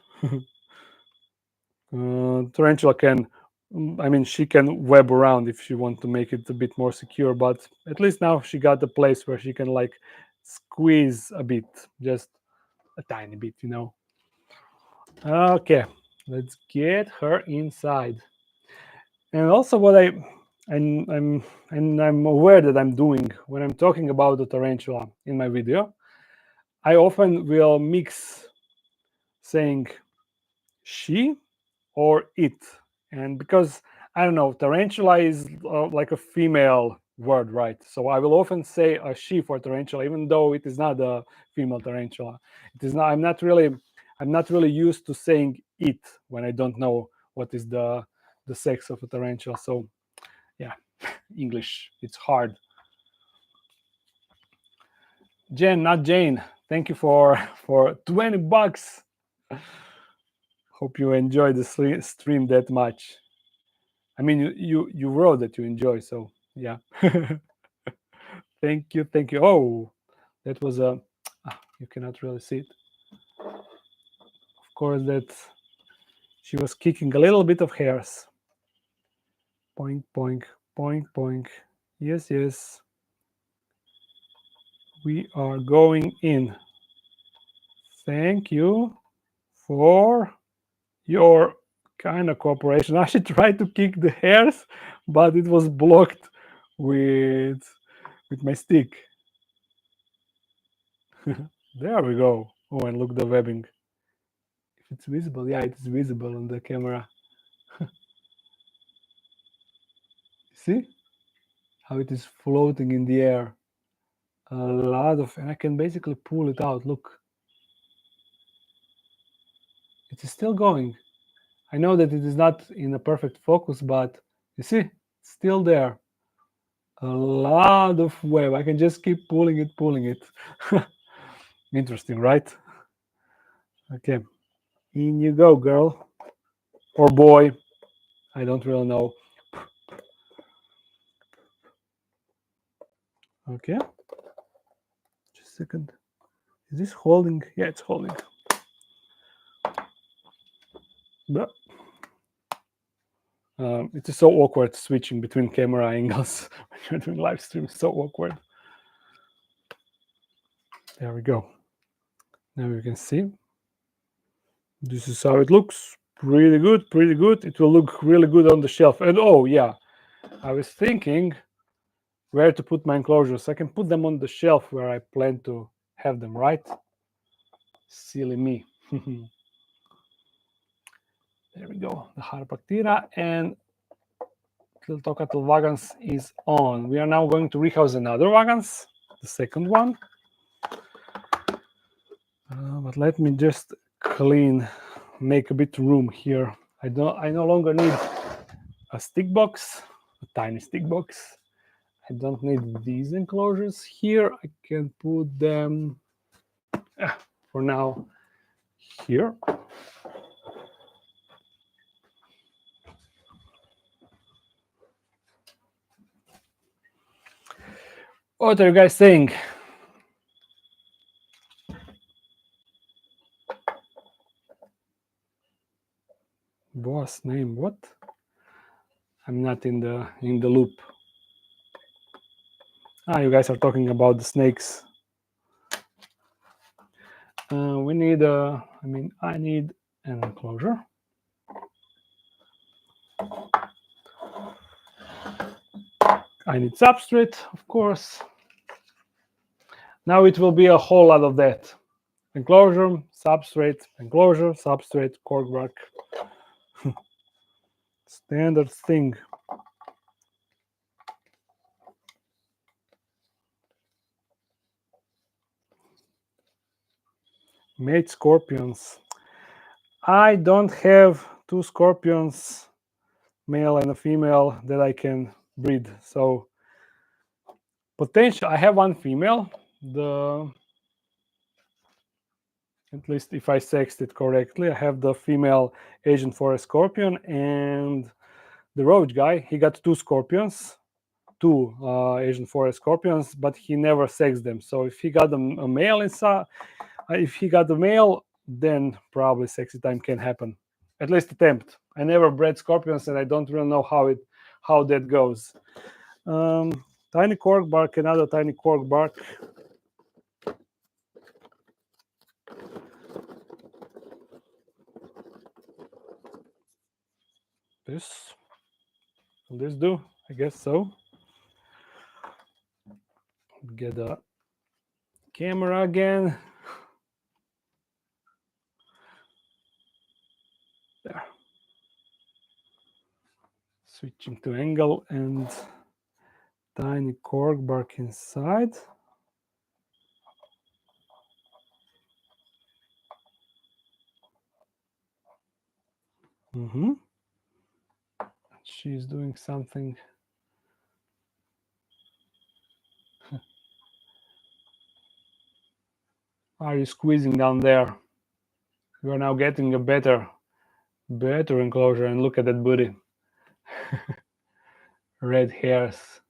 Tarantula can, I mean, she can web around if she wants to make it a bit more secure, but at least now she got a place where she can like squeeze a bit, just a tiny bit, you know. Okay, let's get her inside. And also what I'm aware that I'm doing when I'm talking about the tarantula in my video, I often will mix saying she or it. And because I don't know, tarantula is like a female word, right? So I will often say a she for tarantula, even though it is not a female tarantula. It is not. I'm not really used to saying it when I don't know what is the sex of a tarantula. So yeah, English, it's hard. Jen, not Jane. Thank you for $20. Hope you enjoy the stream that much. I mean, you wrote that you enjoy, so yeah. Thank you. Oh, that was a. You cannot really see it. Of course, that she was kicking a little bit of hairs. Poink, poink, poink, poink. Yes, yes. We are going in. Thank you for your kind of cooperation. I should try to kick the hairs, but it was blocked with my stick. There we go. Oh, and look the webbing. If it's visible, yeah, it's visible on the camera. See how it is floating in the air? A lot of, and I can basically pull it out. Look, it is still going. I know that it is not in a perfect focus, but you see, it's still there. A lot of web. I can just keep pulling it. Interesting, right? Okay, in you go, girl or boy. I don't really know. Okay, just a second. Is this holding? Yeah, it's holding. But it is so awkward switching between camera angles when you're doing live stream. So awkward. There we go. Now you can see. This is how it looks. Pretty good, pretty good. It will look really good on the shelf. And oh yeah, I was thinking where to put my enclosures. I can put them on the shelf where I plan to have them, right? Silly me. There we go. The Harpactira and Tiltocatl wagons is on. We are now going to rehouse another wagons, the second one. But let me just make a bit room here. I no longer need a stick box, a tiny stick box. I don't need these enclosures here. I can put them for now here. What are you guys saying? Boss name what? I'm not in the loop. You guys are talking about the snakes. We need I need an enclosure. I need substrate, of course. Now it will be a whole lot of that. Enclosure, substrate, corkbark. Standard thing. Mate scorpions. I don't have two scorpions, male and a female, that I can breed. So potential, I have one female. At least if I sexed it correctly, I have the female Asian forest scorpion, and the roach guy, he got two scorpions, two Asian forest scorpions, but he never sexed them. So if he got a male inside, if he got the male, then probably sexy time can happen. At least attempt. I never bred scorpions, and I don't really know how that goes. Tiny cork bark, another tiny cork bark. This will this do? I guess so. Get the camera again. There. Switching to angle and tiny cork bark inside. She's doing something. Are you squeezing down there? You are now getting a better enclosure, and look at that booty. Red hairs.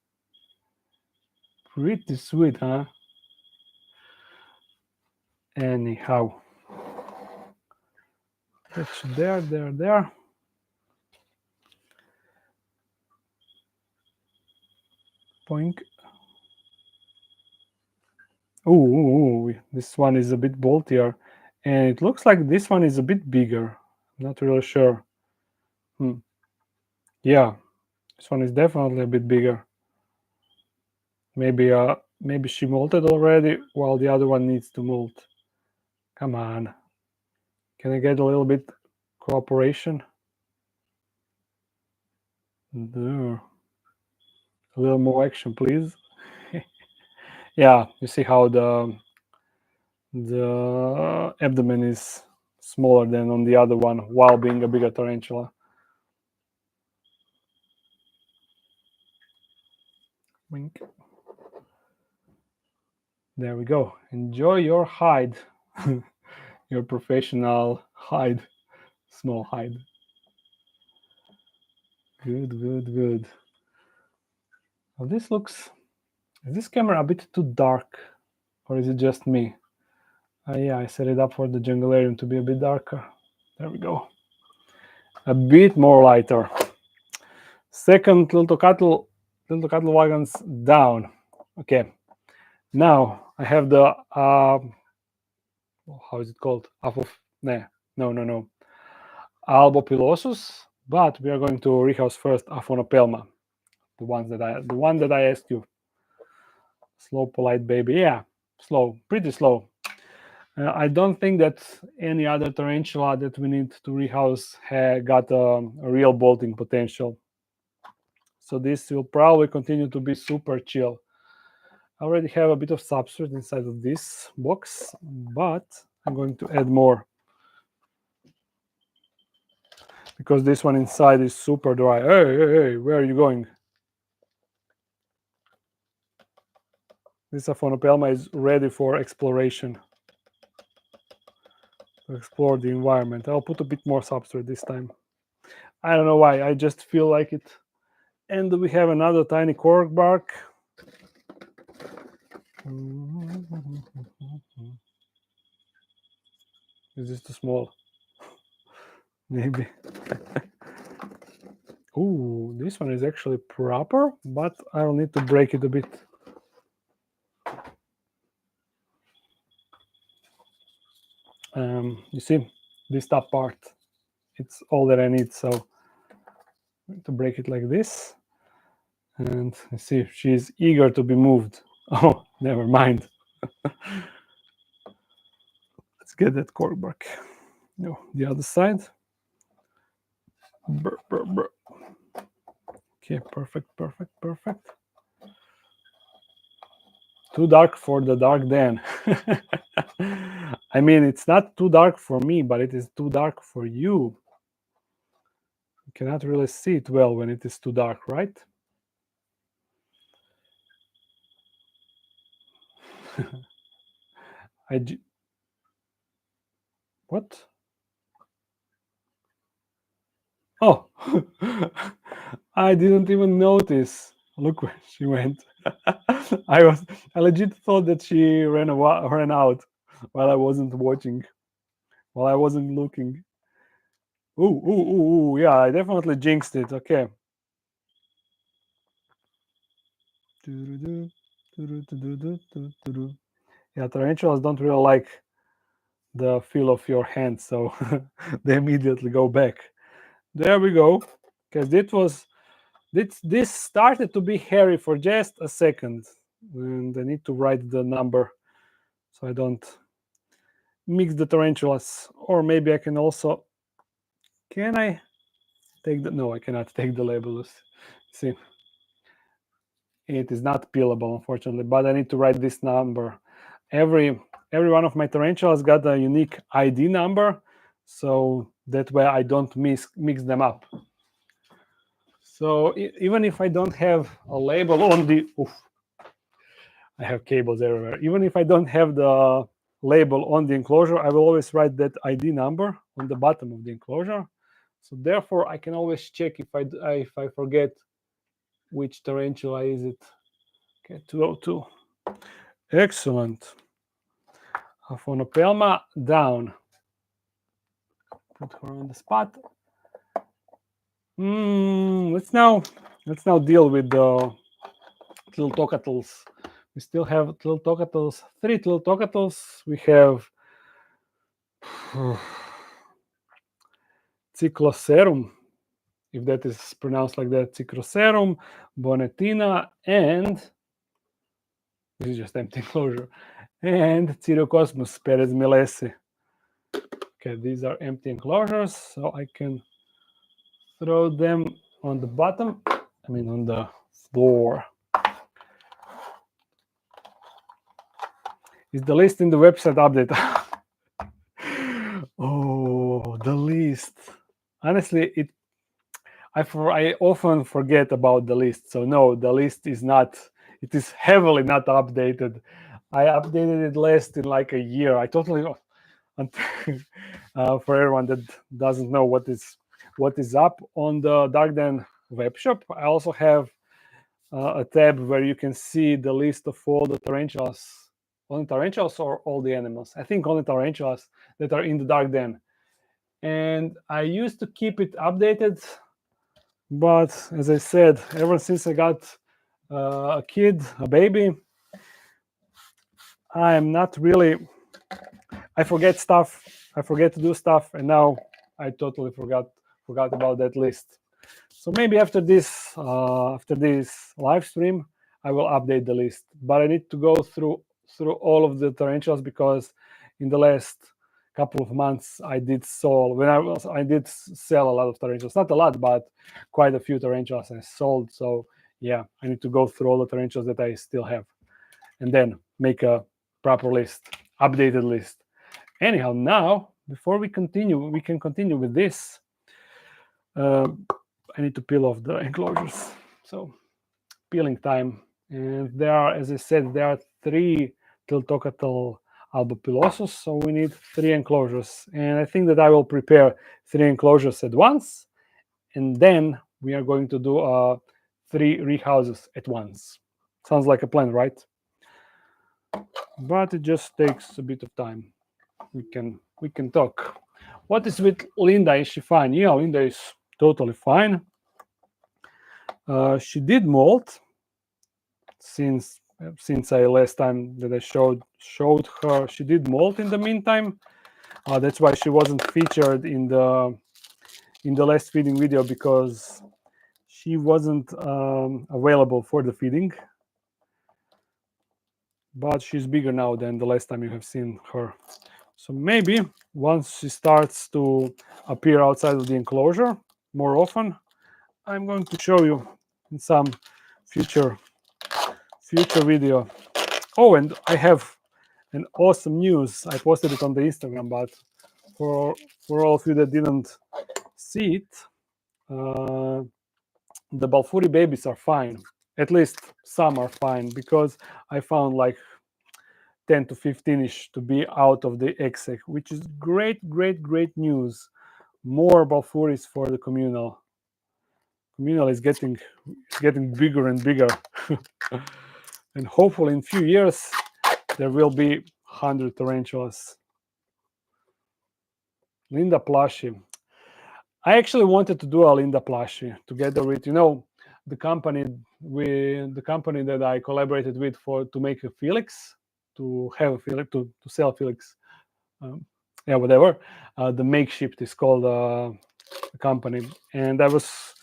Pretty sweet, huh? Anyhow. That's there. Poink. Ooh, this one is a bit bulkier. And it looks like this one is a bit bigger. I'm not really sure. Yeah, this one is definitely a bit bigger. Maybe she molted already while the other one needs to molt. Come on. Can I get a little bit cooperation? There. A little more action, please. Yeah, you see how the abdomen is smaller than on the other one while being a bigger tarantula. Wink. There we go. Enjoy your hide. Your professional hide. Small hide. Good. Well, this looks... Is this camera a bit too dark? Or is it just me? Yeah, I set it up for the Junglarium to be a bit darker. There we go. A bit more lighter. Second little cattle wagons down. Okay. Now I have the how is it called? No. Albopilosus, but we are going to rehouse first Aphonopelma, the one that I asked you. Slow, polite baby. Yeah, slow, pretty slow. I don't think that any other tarantula that we need to rehouse got a real bolting potential. So this will probably continue to be super chill. I already have a bit of substrate inside of this box, but I'm going to add more because this one inside is super dry. Hey, where are you going? This Aphonopelma is ready for exploration, to explore the environment. I'll put a bit more substrate this time. I don't know why, I just feel like it. And we have another tiny cork bark. Is this too small? Maybe. Ooh, this one is actually proper, but I'll need to break it a bit. You see, this top part, it's all that I need. So I'm going to break it like this. And you see, she's eager to be moved. Oh, never mind. Let's get that cork bark. No, the other side. Brr, brr, brr. Okay, perfect, perfect, perfect. Too dark for the dark den. I mean, it's not too dark for me, but it is too dark for you. You cannot really see it well when it is too dark, right? What? Oh, I didn't even notice. Look where she went. I legit thought that she ran out while I wasn't watching, while I wasn't looking. Ooh, yeah, I definitely jinxed it. Okay. Yeah, tarantulas don't really like the feel of your hand, so they immediately go back. There we go. Because this started to be hairy for just a second, and I need to write the number so I don't mix the tarantulas. Or maybe I can also, can I take the, no, I cannot take the labels. See, it is not peelable, unfortunately, but I need to write this number. Every one of my tarantulas got a unique ID number, so that way I don't mix them up. So even if I don't have a label on the, I have cables everywhere. Even if I don't have the label on the enclosure, I will always write that ID number on the bottom of the enclosure. So therefore, I can always check if I forget which tarantula is it. Okay, 202. Excellent. Aphonopelma down. Put her on the spot. Let's now deal with the little tocatles. We still have little tocatles, 3 little tocatles. We have Cyclocerum, if that is pronounced like that, Cyclocerum, Bonetina, and this is just empty enclosure, and Cyrocosmus Perez Milesi. Okay, these are empty enclosures, so I can throw them on the bottom, on the floor. Is the list in the website update? Oh, the list. Honestly, I often forget about the list. So no, the list is not. It is heavily not updated. I updated it last in like a year. I totally for everyone that doesn't know what is up on the Darkden web shop. I also have a tab where you can see the list of all the tarantulas. Only tarantulas or all the animals? I think only tarantulas that are in the Darkden. And I used to keep it updated, but as I said, ever since I got a kid, a baby, I am not really. I forget stuff. I forget to do stuff, and now I totally forgot about that list. So maybe after this live stream, I will update the list. But I need to go through all of the tarantulas because in the last couple of months I did sell a lot of tarantulas. Not a lot, but quite a few tarantulas I sold. So yeah, I need to go through all the tarantulas that I still have, and then make a proper list, updated list. Anyhow, now before we can continue with this. I need to peel off the enclosures. So peeling time. And there are, as I said, there are 3 Tiltocatal albopilosus, so we need 3 enclosures. And I think that I will prepare 3 enclosures at once, and then we are going to do 3 rehouses at once. Sounds like a plan, right? But it just takes a bit of time. We can talk. What is with Linda? Is she fine? Yeah, Linda is totally fine. She did molt since I last time that I showed her. She did molt in the meantime. That's why she wasn't featured in the last feeding video, because she wasn't available for the feeding. But she's bigger now than the last time you have seen her. So maybe once she starts to appear outside of the enclosure more often, I'm going to show you in some future video. Oh, and I have an awesome news. I posted it on the Instagram, but for all of you that didn't see it, the Balfouri babies are fine. At least some are fine, because I found like 10 to 15ish to be out of the exec, which is great news. More Balfouris for the communal. Communal is getting bigger and bigger. And hopefully in a few years there will be 100 tarantulas. Linda plushie. I actually wanted to do a Linda plushie together with, the company that I collaborated with to make a Felix, to have a Felix, to sell Felix. Yeah, whatever. The Makeshift is called the company, and I was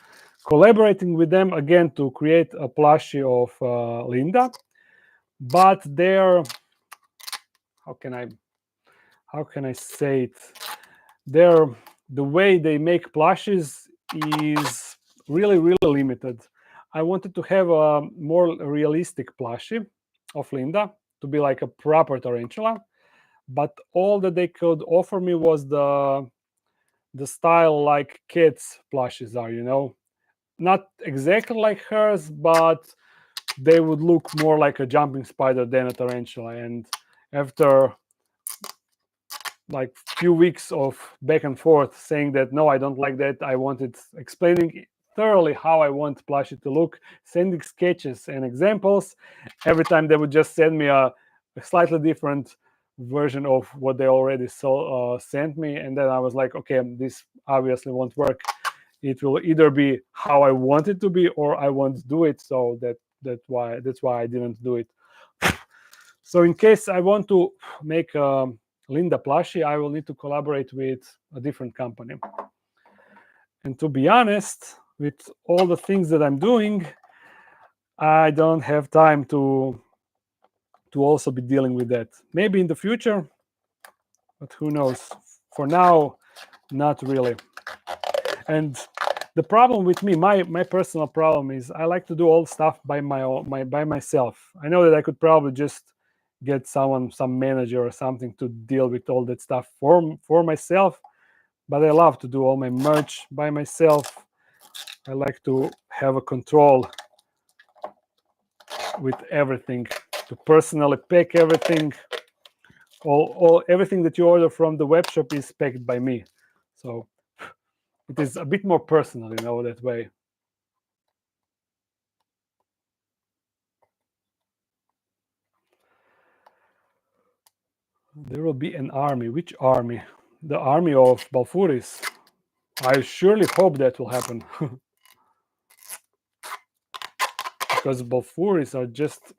collaborating with them again to create a plushie of Linda, but they're, how can I say it? The way they make plushies is really limited. I wanted to have a more realistic plushie of Linda to be like a proper tarantula, but all that they could offer me was the style like kids plushies are, not exactly like hers, but they would look more like a jumping spider than a tarantula. And after like few weeks of back and forth saying that no, I don't like that, I wanted explaining thoroughly how I want plushie to look, sending sketches and examples, every time they would just send me a slightly different version of what they already sent me, and then I was like, okay, this obviously won't work. It will either be how I want it to be, or I won't do it. So that's why I didn't do it. So in case I want to make Linda plushie, I will need to collaborate with a different company. And to be honest, with all the things that I'm doing, I don't have time to also be dealing with that. Maybe in the future, but who knows? For now, not really. And the problem with me, my personal problem, is I like to do all stuff by myself. I know that I could probably just get some manager or something to deal with all that stuff for myself, but I love to do all my merch by myself. I like to have a control with everything, to personally pack everything. Everything that you order from the web shop is packed by me, so it is a bit more personal, that way. There will be an army. Which army? The army of Balfouris. I surely hope that will happen. Because Balfouris are just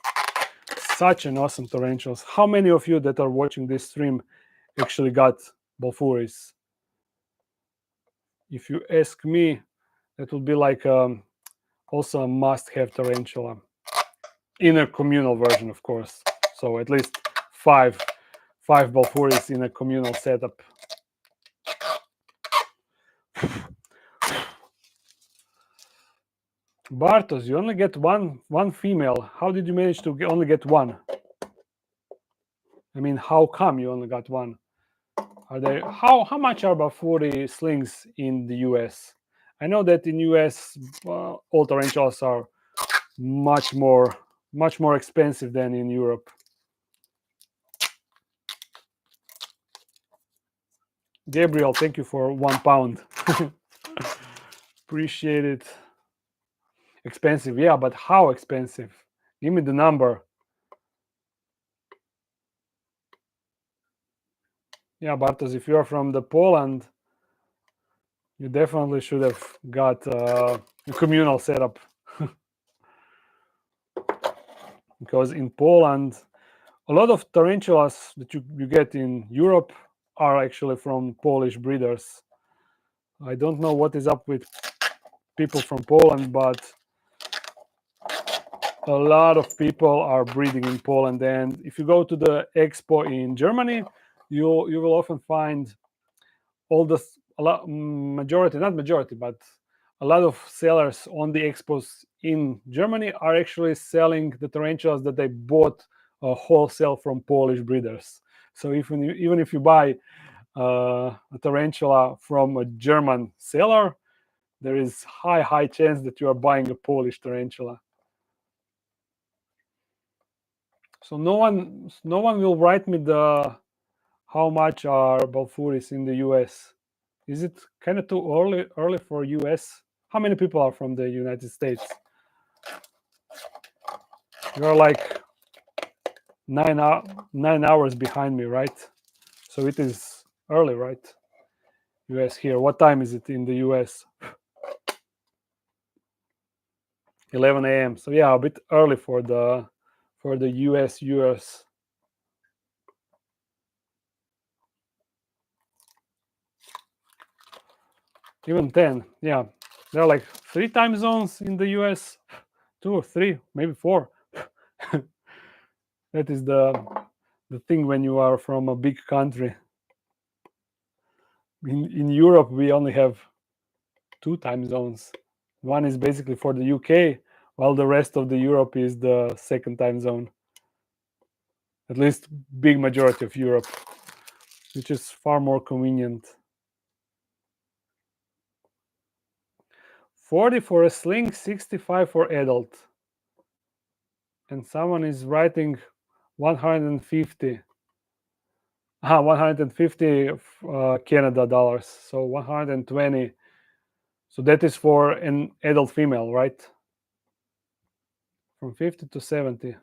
such an awesome tarantulas. How many of you that are watching this stream actually got Balfouris? If you ask me, that would be like also a must-have tarantula in a communal version, of course. So at least five Balfouris in a communal setup. Bartos, you only get one female. How did you manage to only get one? I mean, how come you only got one? Are there how much are Balfouri slings in the US? I know that in US all tarantulas are much more expensive than in Europe. Gabriel, thank you for £1. Appreciate it. Expensive, yeah, but how expensive? Give me the number. Yeah, Bartosz, if you're from the Poland, you definitely should have got a communal setup. Because in Poland, a lot of tarantulas that you get in Europe are actually from Polish breeders. I don't know what is up with people from Poland, but a lot of people are breeding in Poland. And if you go to the expo in Germany, you will often find all the majority, not majority, but a lot of sellers on the expos in Germany are actually selling the tarantulas that they bought wholesale from Polish breeders. So even if you buy a tarantula from a German seller, there is high chance that you are buying a Polish tarantula. So no one will write me the how much are Balfouris in the US. Is it kind of too early for US? How many people are from the United States? You're like 9 hours behind me, right? So it is early, right? US here. What time is it in the US? 11 a.m. So yeah, a bit early for the US. Even 10. Yeah, there are like 3 time zones in the US, 2 or 3, maybe 4. That is the thing when you are from a big country. In Europe, we only have 2 time zones. One is basically for the UK, while the rest of the Europe is the second time zone. At least big majority of Europe, which is far more convenient. 40 for a sling, 65 for adult. And someone is writing 150. 150 Canada dollars. So 120. So that is for an adult female, right? From 50 to 70.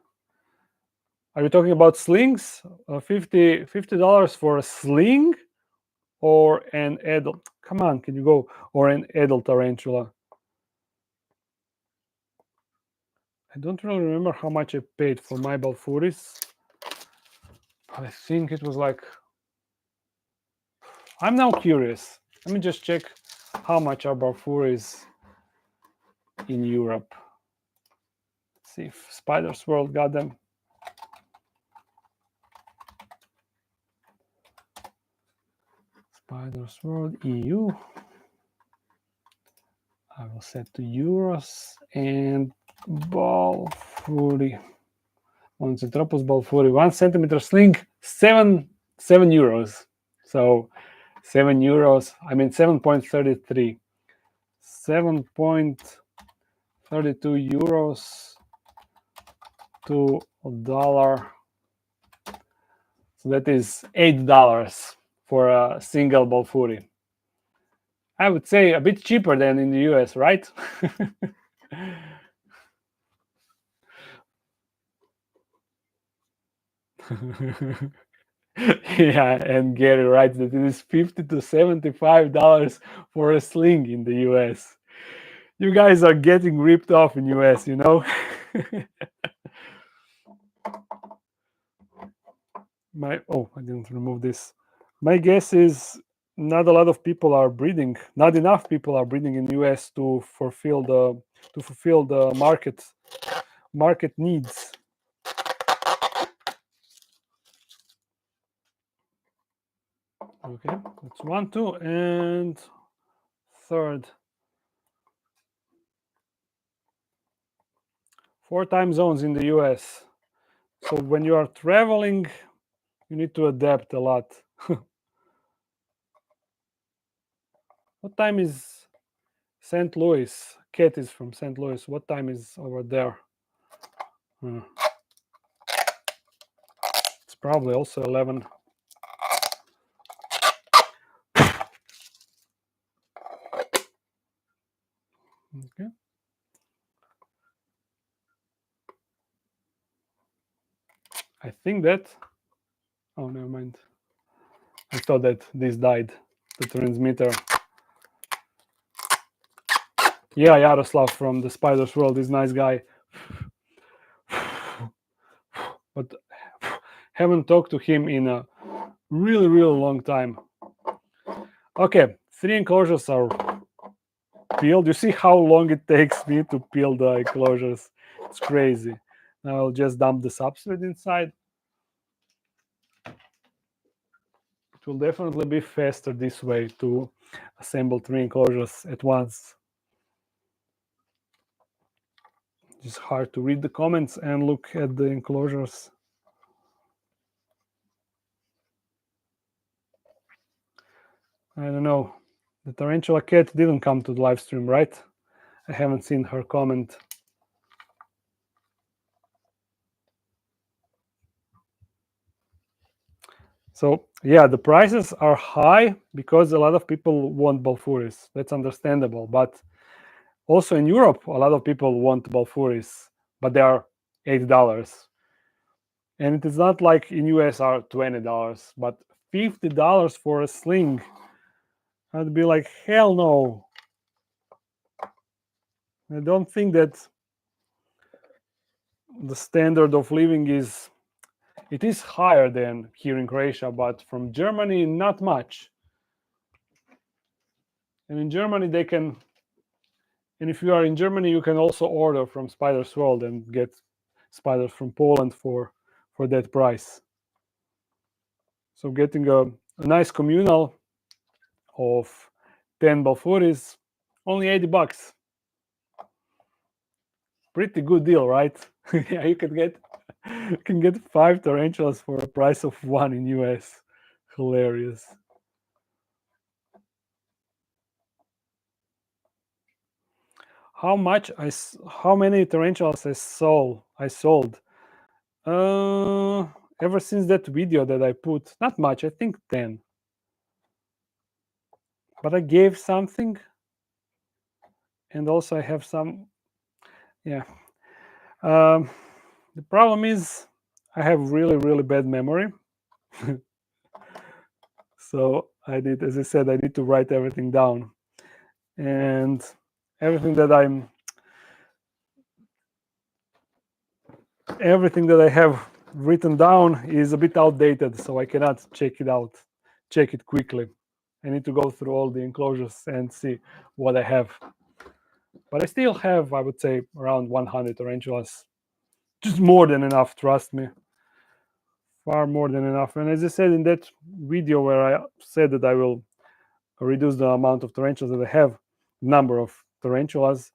Are you talking about slings? $50 for a sling or an adult? Come on, can you go? Or an adult tarantula? I don't really remember how much I paid for my Balfouris. I think it was like... I'm now curious. Let me just check how much are Balfouris in Europe. Let's see if Spiders World got them. Spiders World EU. I will set to euros and Balfouri. Onzitropus Balfouri, 1 centimeter sling, 7 euros. So 7 euros, I mean 7.33. 7.32 euros to $1. So that is $8 for a single Balfouri. I would say a bit cheaper than in the US, right? Yeah, and Gary writes that it is $50 to $75 for a sling in the US. You guys are getting ripped off in US, you know? I didn't remove this. My guess is not a lot of people are breeding. Not enough people are breeding in US to fulfill the market needs. Okay, that's 1, 2, and third. 4 time zones in the US. So when you are traveling, you need to adapt a lot. What time is St. Louis? Kate is from St. Louis. What time is over there? It's probably also 11. Okay. I think that. Oh, never mind. I thought that this died, the transmitter. Yeah, Yaroslav from the Spiders World is nice guy. But haven't talked to him in a really, really long time. Okay, 3 enclosures are peeled. You see how long it takes me to peel the enclosures? It's crazy. Now I'll just dump the substrate inside. It will definitely be faster this way to assemble 3 enclosures at once. It's hard to read the comments and look at the enclosures. I don't know. The Tarantula cat didn't come to the live stream, right? I haven't seen her comment. So yeah, the prices are high because a lot of people want Balfouris. That's understandable. But also in Europe, a lot of people want Balfouris, but they are $8. And it is not like in US are $20, but $50 for a sling. I'd be like, hell no. I don't think that the standard of living is, it is higher than here in Croatia, but from Germany, not much. And in Germany, they can, and if you are in Germany, you can also order from Spiders World and get spiders from Poland for that price. So getting a nice communal of 10 Balfouris, only $80. Pretty good deal, right? Yeah, you can get 5 tarantulas for a price of 1 in US. Hilarious. How many tarantulas I sold? Ever since that video that I put, not much. I think 10. But I gave something, and also I have some. Yeah. The problem is I have really, really bad memory. So I need, as I said, I need to write everything down, and everything that I have written down is a bit outdated, so I cannot check it quickly. I need to go through all the enclosures and see what I have. But I still have, I would say, around 100 tarantulas. Just more than enough, trust me. Far more than enough. And as I said in that video where I said that I will reduce the amount of tarantulas that I have, number of tarantulas,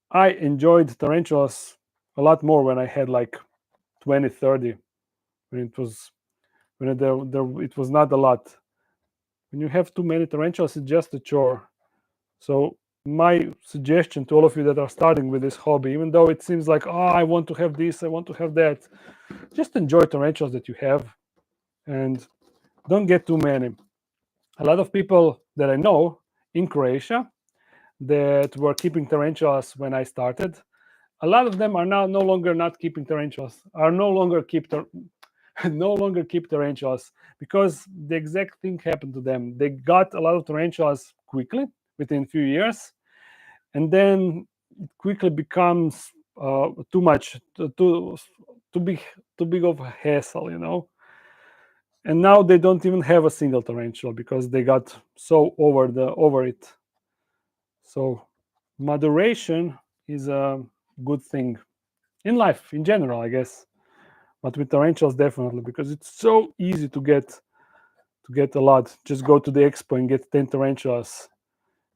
I enjoyed tarantulas a lot more when I had like 20, 30. When it was it was not a lot. When you have too many tarantulas, it's just a chore. So my suggestion to all of you that are starting with this hobby, even though it seems like, oh, I want to have this, I want to have that, just enjoy tarantulas that you have and don't get too many. A lot of people that I know in Croatia that were keeping tarantulas when I started, a lot of them are now no longer not keeping tarantulas, are no longer keep tarantulas because the exact thing happened to them. They got a lot of tarantulas quickly within a few years, and then it quickly becomes too much, too big of a hassle, And now they don't even have a single tarantula because they got so over it. So moderation is a good thing in life in general, I guess, but with tarantulas definitely, because it's so easy to get a lot. Just go to the expo and get 10 tarantulas.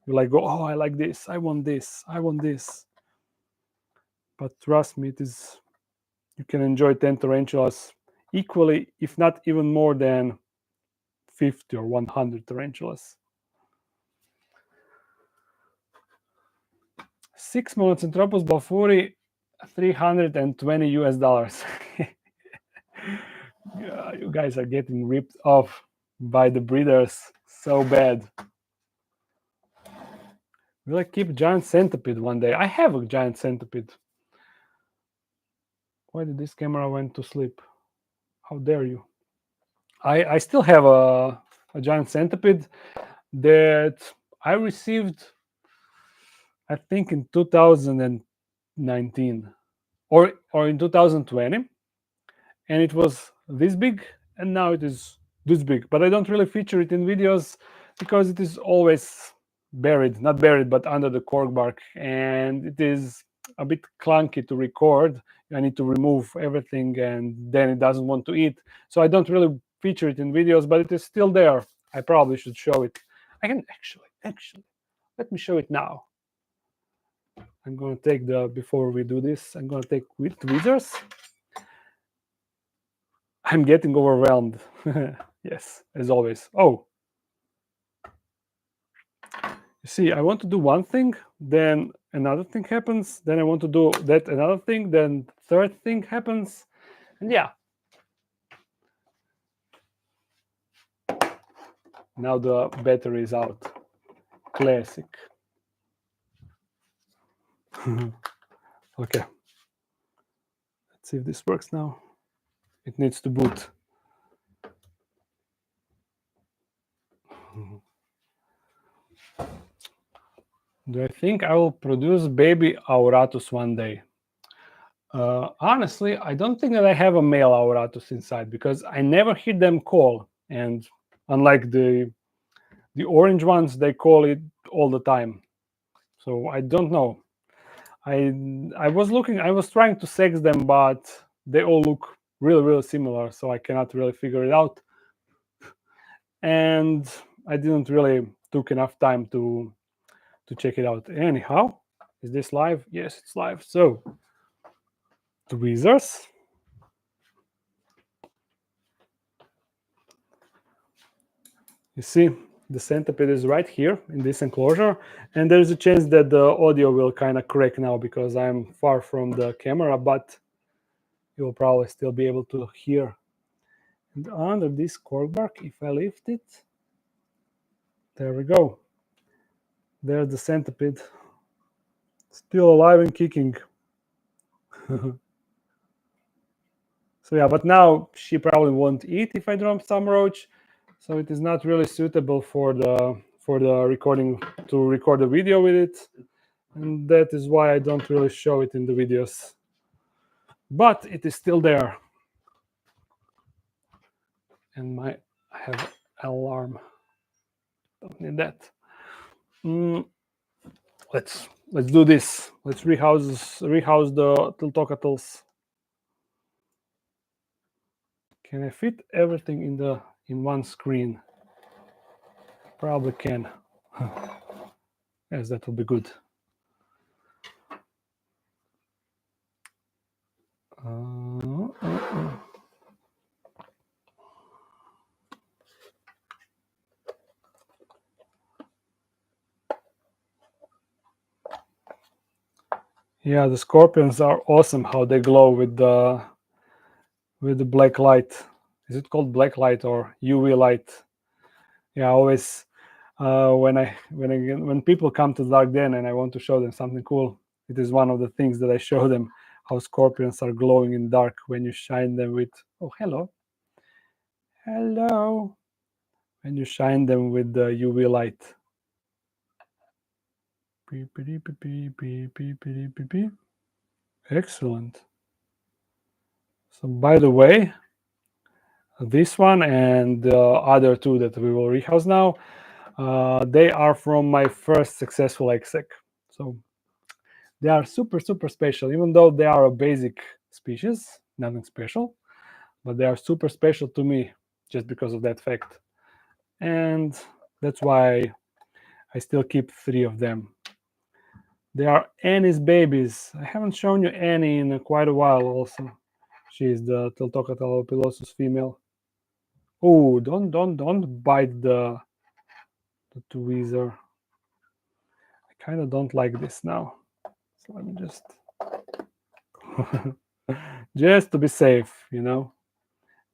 You like go, oh, I like this, I want this, I want this. But trust me, you can enjoy 10 tarantulas equally, if not even more than 50 or 100 tarantulas. 6 Monocentropus balfouri, $320 US. Yeah, you guys are getting ripped off by the breeders so bad. Will I keep giant centipede one day? I have a giant centipede. Why did this camera went to sleep? How dare you? I still have a giant centipede that I received, I think, in 2019 or in 2020, and it was this big, and now it is this big. But I don't really feature it in videos because it is always buried, not buried, but under the cork bark, and it is a bit clunky to record. I need to remove everything, and then it doesn't want to eat. So I don't really feature it in videos, but it is still there. I probably should show it. I can actually, let me show it now. I'm going to take before we do this, I'm going to take with tweezers. I'm getting overwhelmed. Yes, as always. Oh, you see, I want to do one thing, then another thing happens, then I want to do that another thing, then third thing happens, and yeah. Now the battery is out. Classic. Okay. Let's see if this works now. It needs to boot. Do I think I will produce baby auratus one day? Honestly, I don't think that I have a male auratus inside because I never hear them call. And unlike the orange ones, they call it all the time. So I don't know. I was trying to sex them, but they all look really similar, so I cannot really figure it out. And I didn't really took enough time to check it out. Anyhow, is this live? Yes, it's live. So tweezers. You see, the centipede is right here in this enclosure, and there's a chance that the audio will kind of crack now because I'm far from the camera, but you will probably still be able to hear. And under this cork bark, if I lift it, there we go. There's the centipede, still alive and kicking. So yeah, but now she probably won't eat if I drop some roach, so it is not really suitable for the recording, to record the video with it, and that is why I don't really show it in the videos. But it is still there, and I have alarm. Don't need that. Let's do this. Let's rehouse the tiltocatls. Can I fit everything in one screen? Probably can. Yes, that will be good. Yeah, the scorpions are awesome. How they glow with the black light. Is it called black light or UV light? Yeah, always when people come to the dark den and I want to show them something cool, it is one of the things that I show them, how scorpions are glowing in dark when you shine them with, oh, hello, when you shine them with the UV light. Excellent. So by the way, this one and the other two that we will rehouse now, they are from my first successful exec. So they are super special, even though they are a basic species, nothing special, but they are super special to me just because of that fact. And that's why I still keep 3 of them. They are Annie's babies. I haven't shown you Annie in quite a while also. She is the Tiltocatalopilosus female. Oh, don't bite the tweezer. I kind of don't like this now. So let me just just to be safe, you know.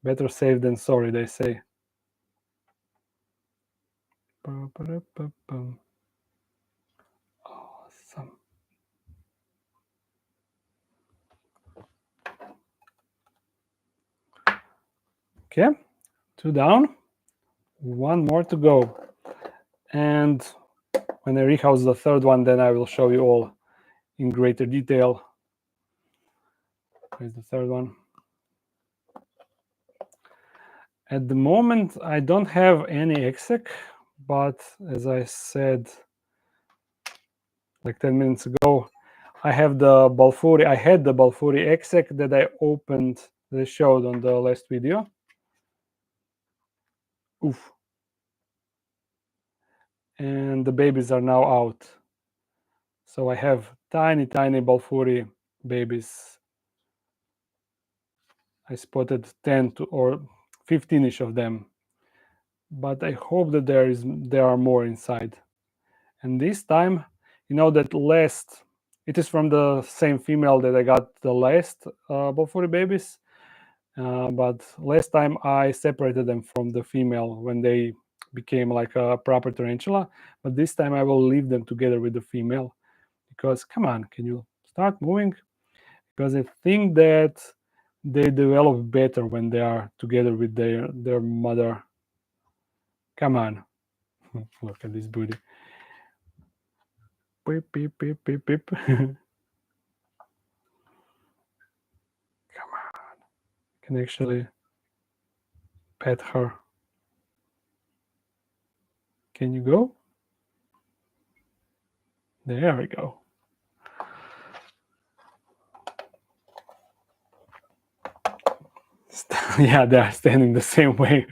Better safe than sorry, they say. Okay, 2 down, 1 more to go. And when I rehouse the third one, then I will show you all in greater detail. Here's the third one. At the moment, I don't have any exec, but as I said like 10 minutes ago, I have the Balfouri. I had the Balfouri exec that I opened, that I showed on the last video. Oof. And the babies are now out. So I have tiny Balfouri babies. I spotted 10 to or 15ish of them, but I hope that there are more inside. And this time, you know, that last, it is from the same female that I got the last Balfouri babies, but last time I separated them from the female when they became like a proper tarantula. But this time I will leave them together with the female, because come on, can you start moving? Because I think that they develop better when they are together with their mother. Come on. Look at this booty. Beep, beep, beep, beep, beep. Come on. I can actually pet her. Can you go? There we go. Yeah, they're standing the same way.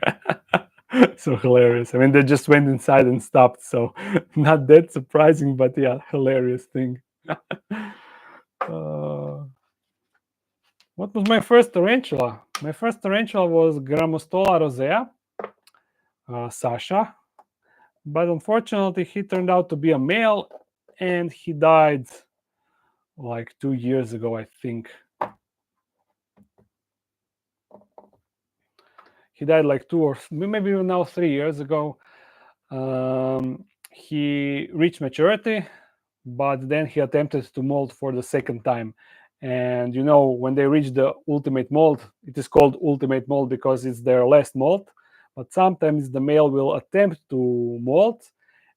So hilarious. I mean, they just went inside and stopped. So not that surprising, but yeah, hilarious thing. What was my first tarantula? My first tarantula was Grammostola rosea, Sasha. But unfortunately, he turned out to be a male, and he died like 2 years ago, I think. He died like 2 or maybe now 3 years ago. He reached maturity, but then he attempted to molt for the second time. And you know, when they reach the ultimate molt, it is called ultimate molt because it's their last molt. But sometimes the male will attempt to molt,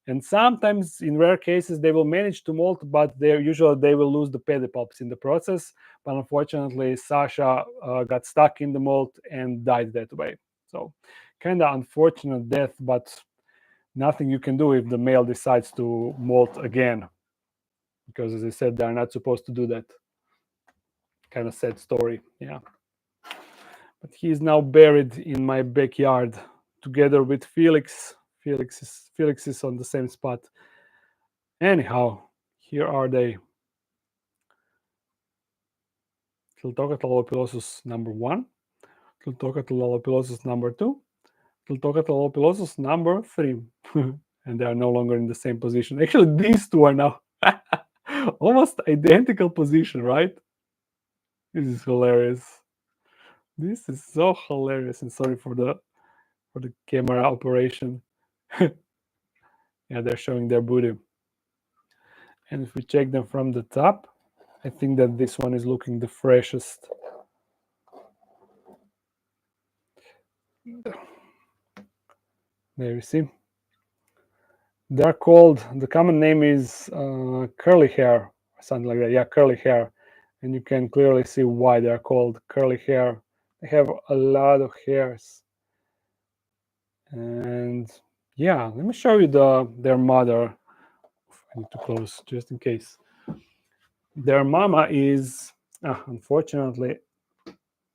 and sometimes in rare cases they will manage to molt, but usually they will lose the pedipalps in the process. But unfortunately, Sasha got stuck in the molt and died that way. So kind of unfortunate death, but nothing you can do if the male decides to molt again, because as I said, they're not supposed to do that. Kind of sad story. Yeah, but he is now buried in my backyard together with Felix. Felix is on the same spot. Anyhow, here are they. Tiltocatl number 1, Tiltocatl number 2, Tiltocatl number 3. And they are no longer in the same position. Actually, these two are now almost identical position, right? This is hilarious. This is so hilarious, and sorry for the camera operation. Yeah, they're showing their booty. And if we check them from the top, I think that this one is looking the freshest. There you see. They're called, the common name is curly hair, or something like that. Yeah, curly hair. And you can clearly see why they're called curly hair. They have a lot of hairs. And yeah, let me show you their mother. I need to close just in case. Their mama is unfortunately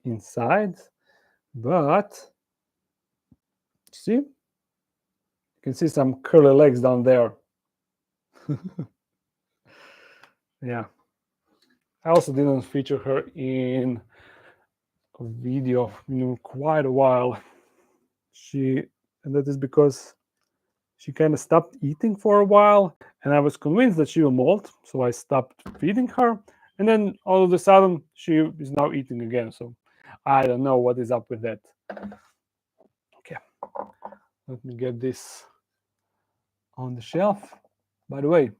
inside, but see, you can see some curly legs down there. Yeah, I also didn't feature her in a video in quite a while. And that is because she kind of stopped eating for a while, and I was convinced that she will molt, so I stopped feeding her. And then all of a sudden, she is now eating again. So I don't know what is up with that. Okay, let me get this on the shelf. By the way,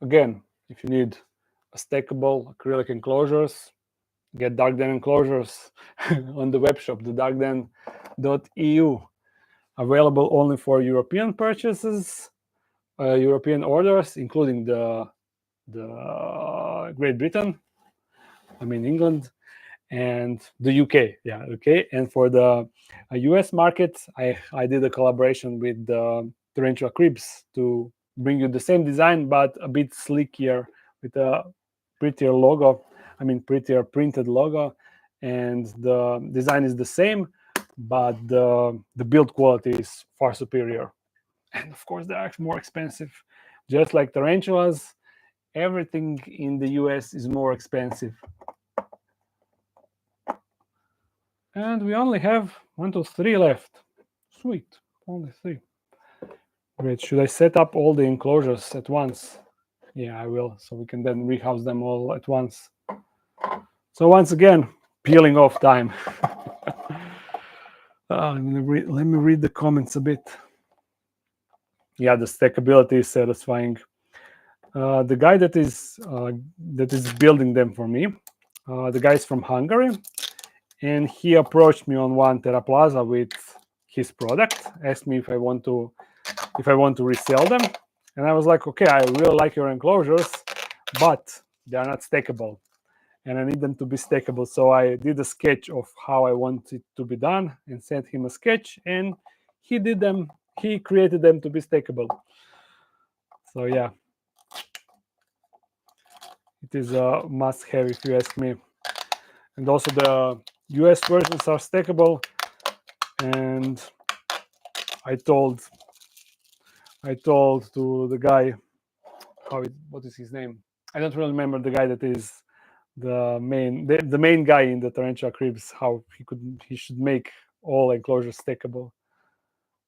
again, if you need a stackable acrylic enclosures, get Darkden enclosures on the web shop, the darkden.eu. Available only for European purchases, European orders, including the Great Britain, I mean England, and the UK. Yeah, UK. And for the US market, I did a collaboration with Tarantula Cribs to bring you the same design but a bit sleeker with a prettier logo. I mean prettier printed logo, and the design is the same, but the build quality is far superior. And of course, they are more expensive. Just like tarantulas, everything in the US is more expensive. And we only have 1, 2, 3 left. Sweet, only 3. Great. Should I set up all the enclosures at once? Yeah, I will, so we can then rehouse them all at once. So once again, peeling off time. Let me read the comments a bit. Yeah, the stackability is satisfying. The guy that is building them for me, the guy is from Hungary, and he approached me on one Terra Plaza with his product, asked me if I want to resell them, and I was like, okay, I really like your enclosures, but they are not stackable, and I need them to be stackable. So I did a sketch of how I want it to be done and sent him a sketch, and he did them. He created them to be stackable. So yeah, it is a must-have if you ask me. And also the US versions are stackable. And I told to the guy, what is his name? I don't really remember the guy that is the main guy in the Tarantula Cribs, how he should make all enclosures stackable.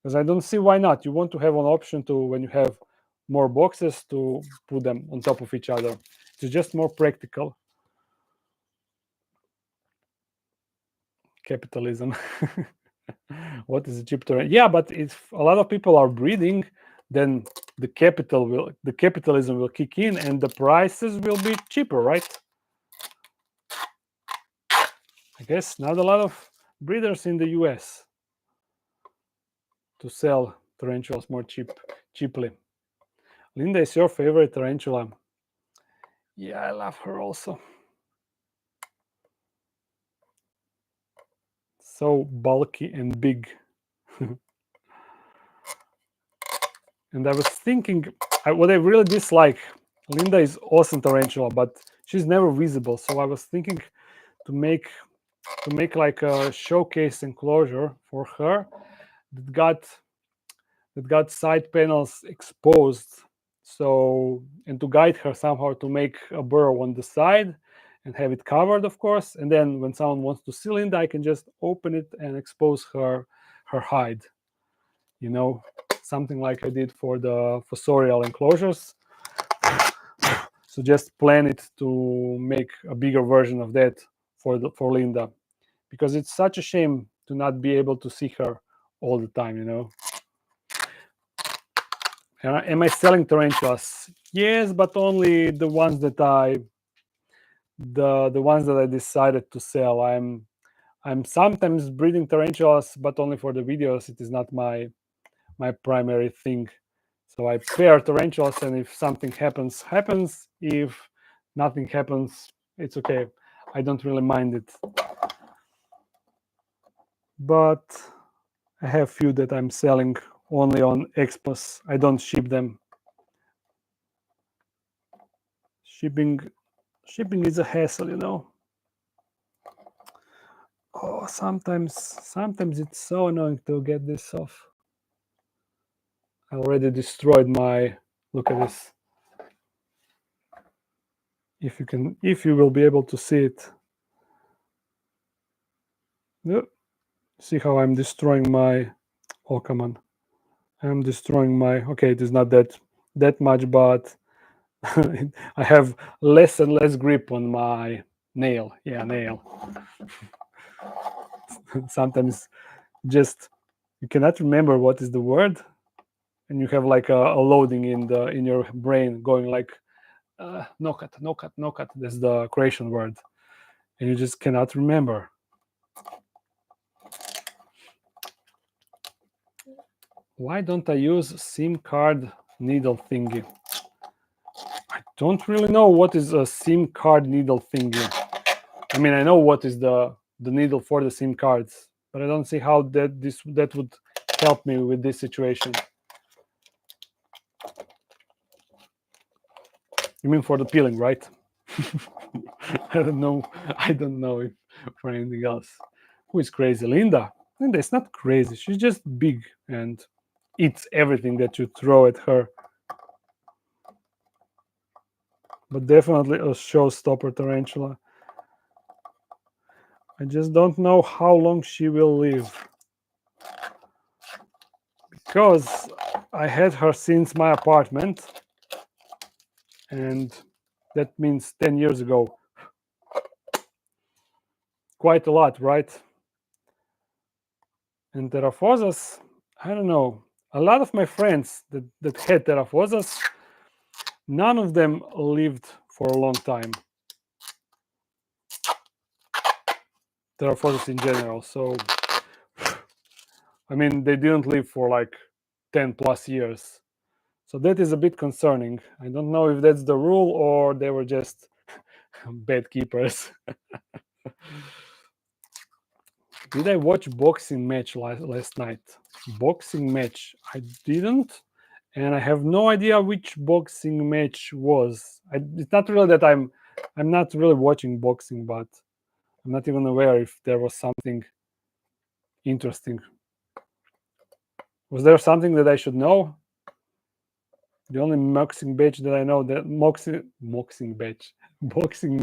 Because I don't see why not. You want to have an option to, when you have more boxes, to put them on top of each other. It's just more practical. Capitalism. What is a cheap terrain? Yeah, but if a lot of people are breeding, then the capitalism will kick in and the prices will be cheaper, right? I guess not a lot of breeders in the US to sell tarantulas more cheaply. Linda is your favorite tarantula? Yeah, I love her also. So bulky and big. And I was thinking, what I really dislike, Linda is awesome tarantula, but she's never visible. So I was thinking to make like a showcase enclosure for her that got side panels exposed. So, and to guide her somehow to make a burrow on the side and have it covered, of course. And then when someone wants to see Linda, I can just open it and expose her hide. You know, something like I did for the fossorial enclosures. So just plan it to make a bigger version of that for Linda, because it's such a shame to not be able to see her all the time, you know. Am I selling tarantulas? Yes, but only the ones that the ones that I decided to sell. I'm sometimes breeding tarantulas, but only for the videos. It is not my primary thing. So I pair tarantulas, and if something happens. If nothing happens, it's okay. I don't really mind it. But I have few that I'm selling only on expos. I don't ship them. Shipping is a hassle, you know. Oh, sometimes it's so annoying to get this off. I already destroyed my, look at this. If you will be able to see it. Yep. See how I'm destroying my, oh, come on. I'm destroying my, okay, it is not that much, but I have less and less grip on my nail. Yeah, nail. Sometimes just you cannot remember what is the word, and you have like a loading in your brain going like, no cut. That's the Croatian word. and you just cannot remember. Why don't I use SIM card needle thingy? I don't really know what is a SIM card needle thingy. I mean, I know what is the needle for the SIM cards, but I don't see how that would help me with this situation. You mean for the peeling, right? I don't know. I don't know if for anything else. Who is crazy? Linda. Linda is not crazy. She's just big and eats everything that you throw at her. But definitely a showstopper tarantula. I just don't know how long she will live. Because I had her since my apartment. And that means 10 years ago. Quite a lot, right? And Terraphosas, I don't know. A lot of my friends that had Terraphosas, none of them lived for a long time. Terraphosas in general. So, I mean, they didn't live for like 10 plus years. So that is a bit concerning. I don't know if that's the rule or they were just bad keepers. Did I watch boxing match last night? Boxing match? I didn't. And I have no idea which boxing match was. It's not really that I'm not really watching boxing, but I'm not even aware if there was something interesting. Was there something that I should know? The only boxing match that I know, that boxing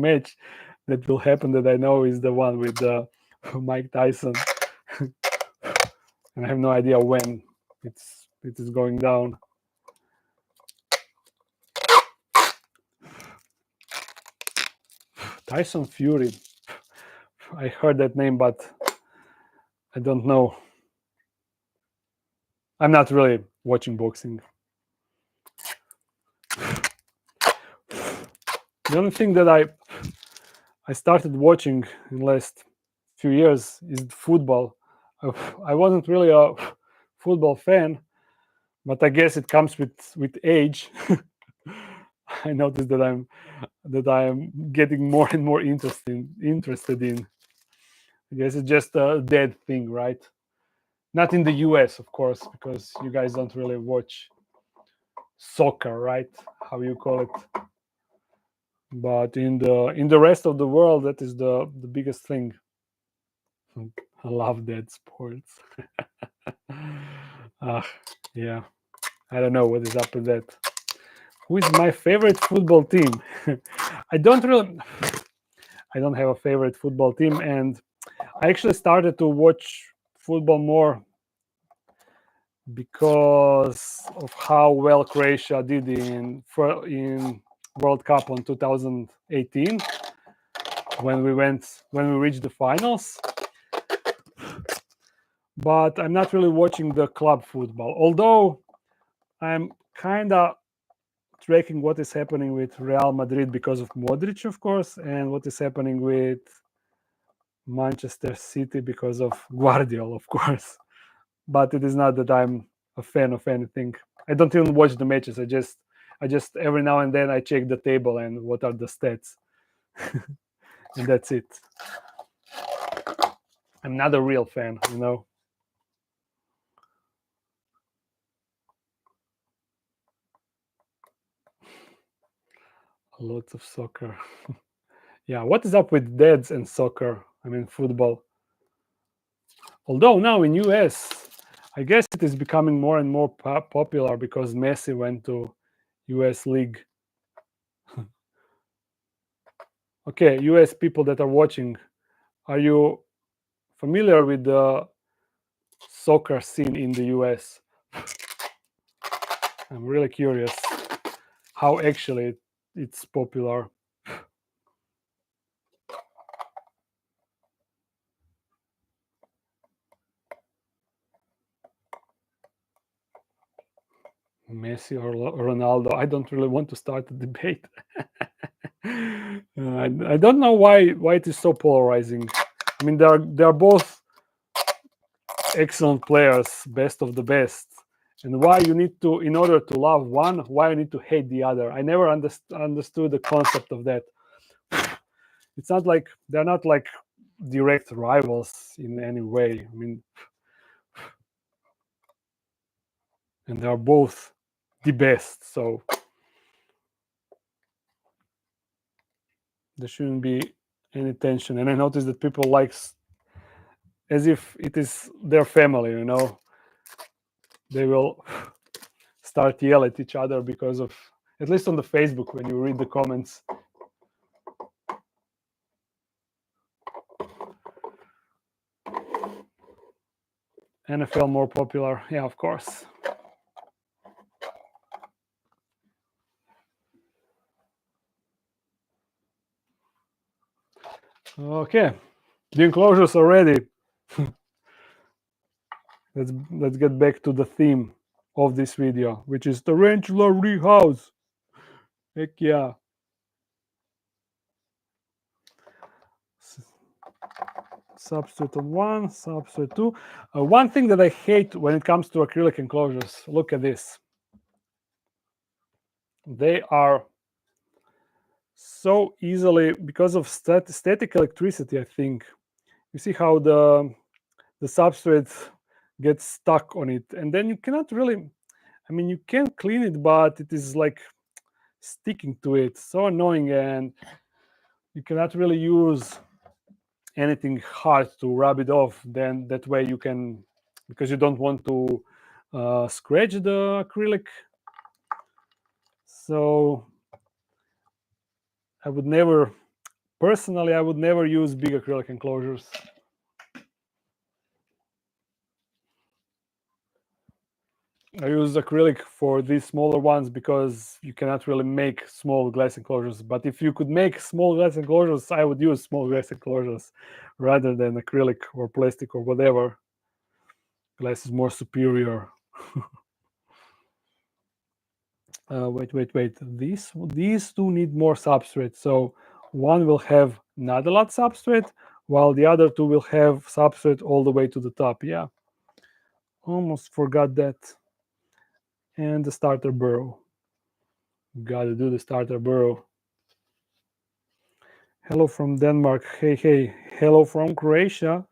match that will happen that I know is the one with Mike Tyson, and I have no idea when it is going down. Tyson Fury. I heard that name, but I don't know. I'm not really watching boxing. The only thing that I started watching in the last few years is football. I wasn't really a football fan, but I guess it comes with age. I noticed that I'm getting more and more interested in. I guess it's just a dead thing, right? Not in the US, of course, because you guys don't really watch soccer, right? How you call it. But in the rest of the world, that is the biggest thing. I love dead sports. Yeah, I don't know what is up with that. Who is my favorite football team? I don't have a favorite football team, and I actually started to watch football more because of how well Croatia did in World Cup on 2018 when we reached the finals. But I'm not really watching the club football, although I'm kind of tracking what is happening with Real Madrid because of Modric, of course, and what is happening with Manchester City because of Guardiola, of course. But it is not that I'm a fan of anything. I don't even watch the matches. I just every now and then I check the table and what are the stats. And that's it. I'm not a real fan, you know. Lots of soccer. Yeah, what is up with dads and soccer? I mean, football. Although now in US, I guess it is becoming more and more popular because Messi went to US League. Okay, US people that are watching, are you familiar with the soccer scene in the US? I'm really curious how actually it's popular. Messi or Ronaldo? I don't really want to start a debate. I don't know why it is so polarizing. I mean, they are both excellent players, best of the best. And why you need to, in order to love one, why you need to hate the other? I never understood the concept of that. It's not like they're not like direct rivals in any way. I mean, and they are both the best, so there shouldn't be any tension. And I noticed that people like as if it is their family, you know. They will start yell at each other because of, at least on the Facebook, when you read the comments. NFL more popular, yeah, of course. Okay, the enclosures are ready. Let's get back to the theme of this video, which is Tarantula Rehouse. Heck yeah. Substrate on one, substrate two. One thing that I hate when it comes to acrylic enclosures, look at this. They are so easily, because of static electricity, I think. You see how the substrate gets stuck on it, and then you cannot really, I mean, you can clean it, but it is like sticking to it. So annoying, and you cannot really use anything hard to rub it off. Then that way you can, because you don't want to scratch the acrylic. So I would never, personally, I would never use big acrylic enclosures. I use acrylic for these smaller ones because you cannot really make small glass enclosures. But if you could make small glass enclosures, I would use small glass enclosures rather than acrylic or plastic or whatever. Glass is more superior. Wait. These two need more substrate. So one will have not a lot substrate, while the other two will have substrate all the way to the top. Yeah, almost forgot that. And the starter burrow. Gotta do the starter burrow. Hello from Denmark. Hey. Hello from Croatia.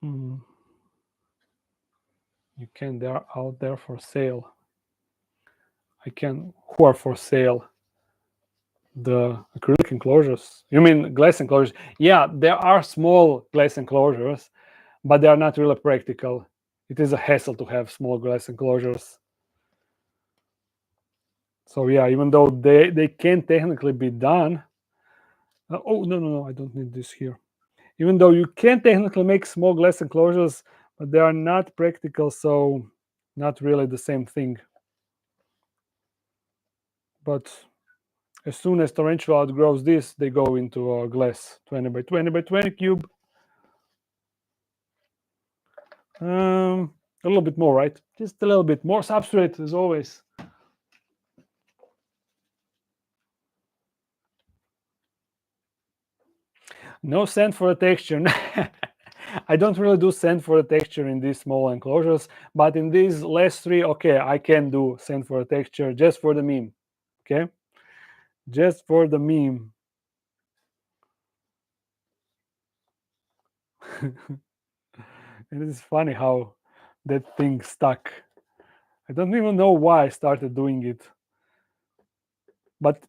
You can, they are out there for sale. I can, who are for sale? The acrylic enclosures. You mean glass enclosures? Yeah, there are small glass enclosures, but they are not really practical. It is a hassle to have small glass enclosures. So yeah, even though they can technically be done. Oh, no, I don't need this here. Even though you can technically make small glass enclosures, but they are not practical, so not really the same thing. But as soon as Tarantula outgrows this, they go into a glass 20 by 20 by 20 cube. A little bit more, right? Just a little bit more substrate as always. No sand for the texture. I don't really do sand for the texture in these small enclosures, but in these last three, okay, I can do sand for the texture just for the meme. Okay, just for the meme. It is funny how that thing stuck. I don't even know why I started doing it, but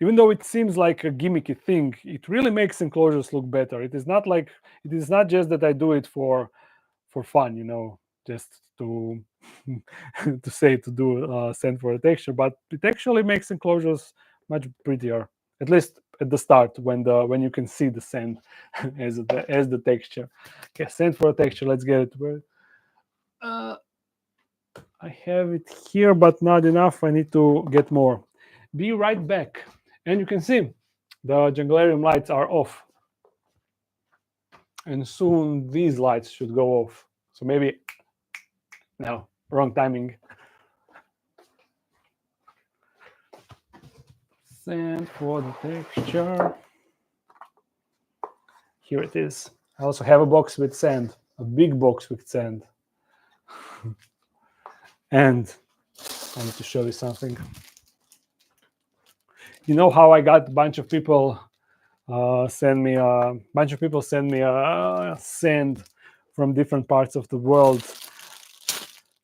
even though it seems like a gimmicky thing, it really makes enclosures look better. It is not like, it is not just that I do it for fun, you know, just to to say to do sand for the texture, but it actually makes enclosures much prettier, at least at the start when you can see the sand as the texture. Okay, sand for a texture. Let's get it. Where I have it here, but not enough. I need to get more. Be right back. And you can see the Junglarium lights are off, and soon these lights should go off. So maybe No, wrong timing. Sand for the texture. Here it is. I also have a box with sand, a big box with sand. And I need to show you something. You know how I got a bunch of people send me sand from different parts of the world.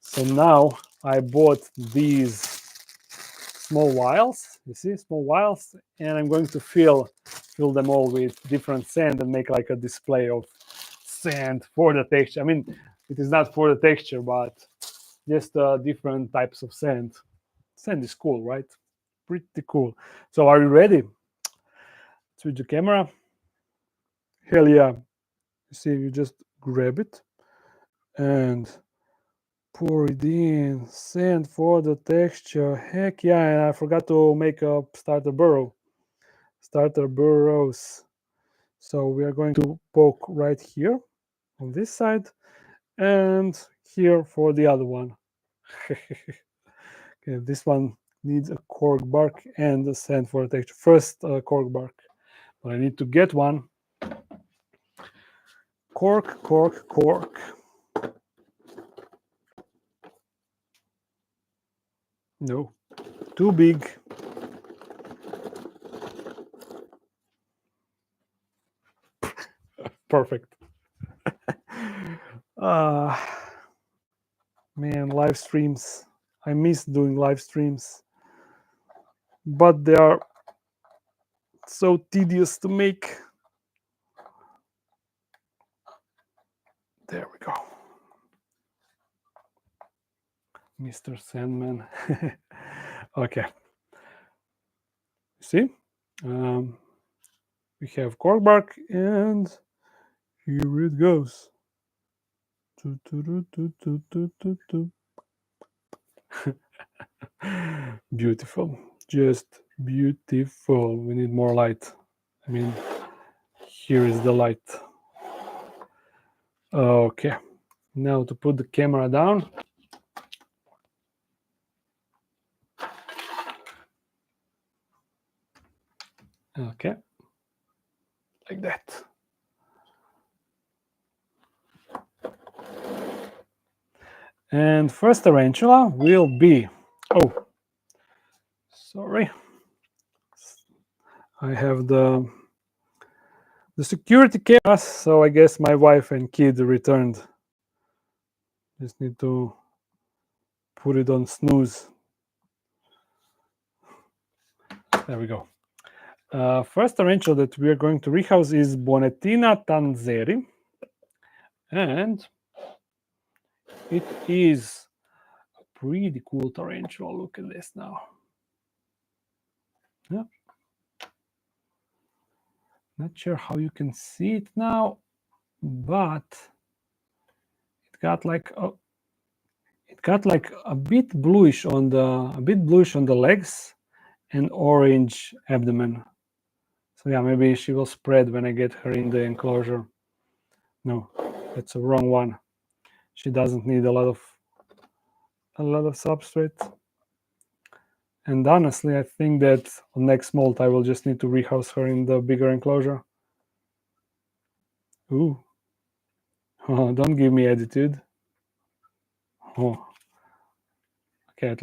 So now I bought these small vials. You see, small vials, and I'm going to fill them all with different sand and make like a display of sand for the texture. I mean, it is not for the texture, but just different types of sand. Sand is cool, right? Pretty cool. So are you ready? Switch the camera. Hell yeah. You see, you just grab it and pour it in. Sand for the texture. Heck yeah. And I forgot to make a starter burrow. Starter burrows. So we are going to poke right here on this side and here for the other one. Okay, this one needs a cork bark and a sand for the texture. First cork bark, but I need to get one. Cork, cork, cork. No, too big. Perfect. Man, live streams. I miss doing live streams, but they are so tedious to make. There we go. Mr. Sandman. Okay. See? We have cork bark, and here it goes. Beautiful. Just beautiful. We need more light. I mean, here is the light. Okay. Now to put the camera down. Okay. Like that. And first tarantula will be, oh, sorry. I have the security cameras, so I guess my wife and kid returned. Just need to put it on snooze. There we go. First tarantula that we are going to rehouse is Bonettina tanzeri, and it is a pretty cool tarantula. Look at this now. Yeah. Not sure how you can see it now, but it got like a bit bluish on the legs and orange abdomen. So yeah, maybe she will spread when I get her in the enclosure. No, that's a wrong one. She doesn't need a lot of substrate. And honestly, I think that on next molt I will just need to rehouse her in the bigger enclosure. Ooh. Oh, don't give me attitude. Oh. Okay, at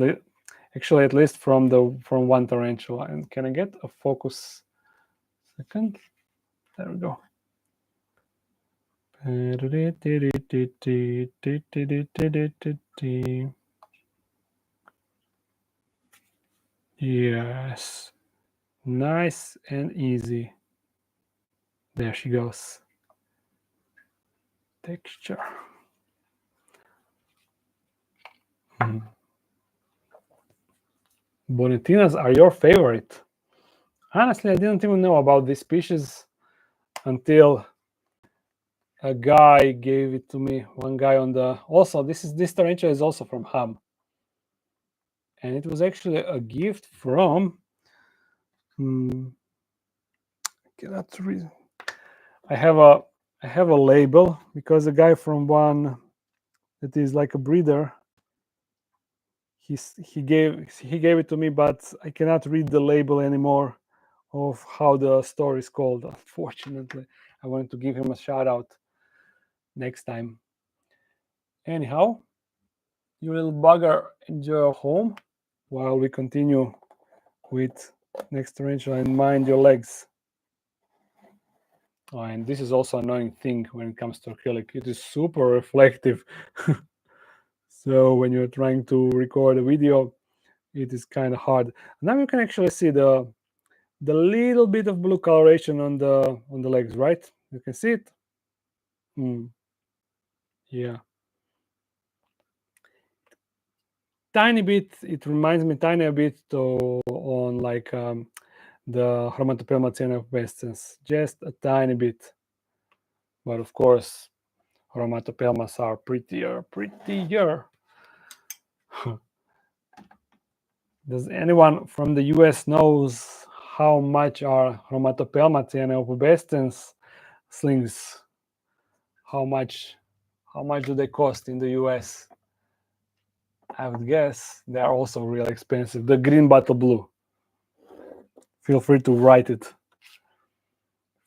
least from one tarantula. And can I get a focus? Second. There we go. Yes. Nice and easy. There she goes. Texture. Bonettinas are your favorite. Honestly, I didn't even know about this species until a guy gave it to me. One guy on the this tarantula is also from Ham, and it was actually a gift from. Cannot read. I have a label because the guy from one that is like a breeder he gave it to me, but I cannot read the label anymore of how the store is called. Unfortunately, I wanted to give him a shout out next time. Anyhow, you little bugger, enjoy your home while we continue with next tarantula, and mind your legs. Oh, and this is also an annoying thing when it comes to acrylic. It is super reflective. So when you're trying to record a video, it is kind of hard. Now you can actually see the little bit of blue coloration on the legs, right? You can see it. Yeah, tiny bit. It reminds me tiny bit on like the Chromatopelma pubescens, just a tiny bit. But of course, Chromatopelmas are prettier. Does anyone from the US knows how much are Chromatopelma pubescens slings? How much do they cost in the US? I would guess they are also really expensive. The green bottle blue. Feel free to write it.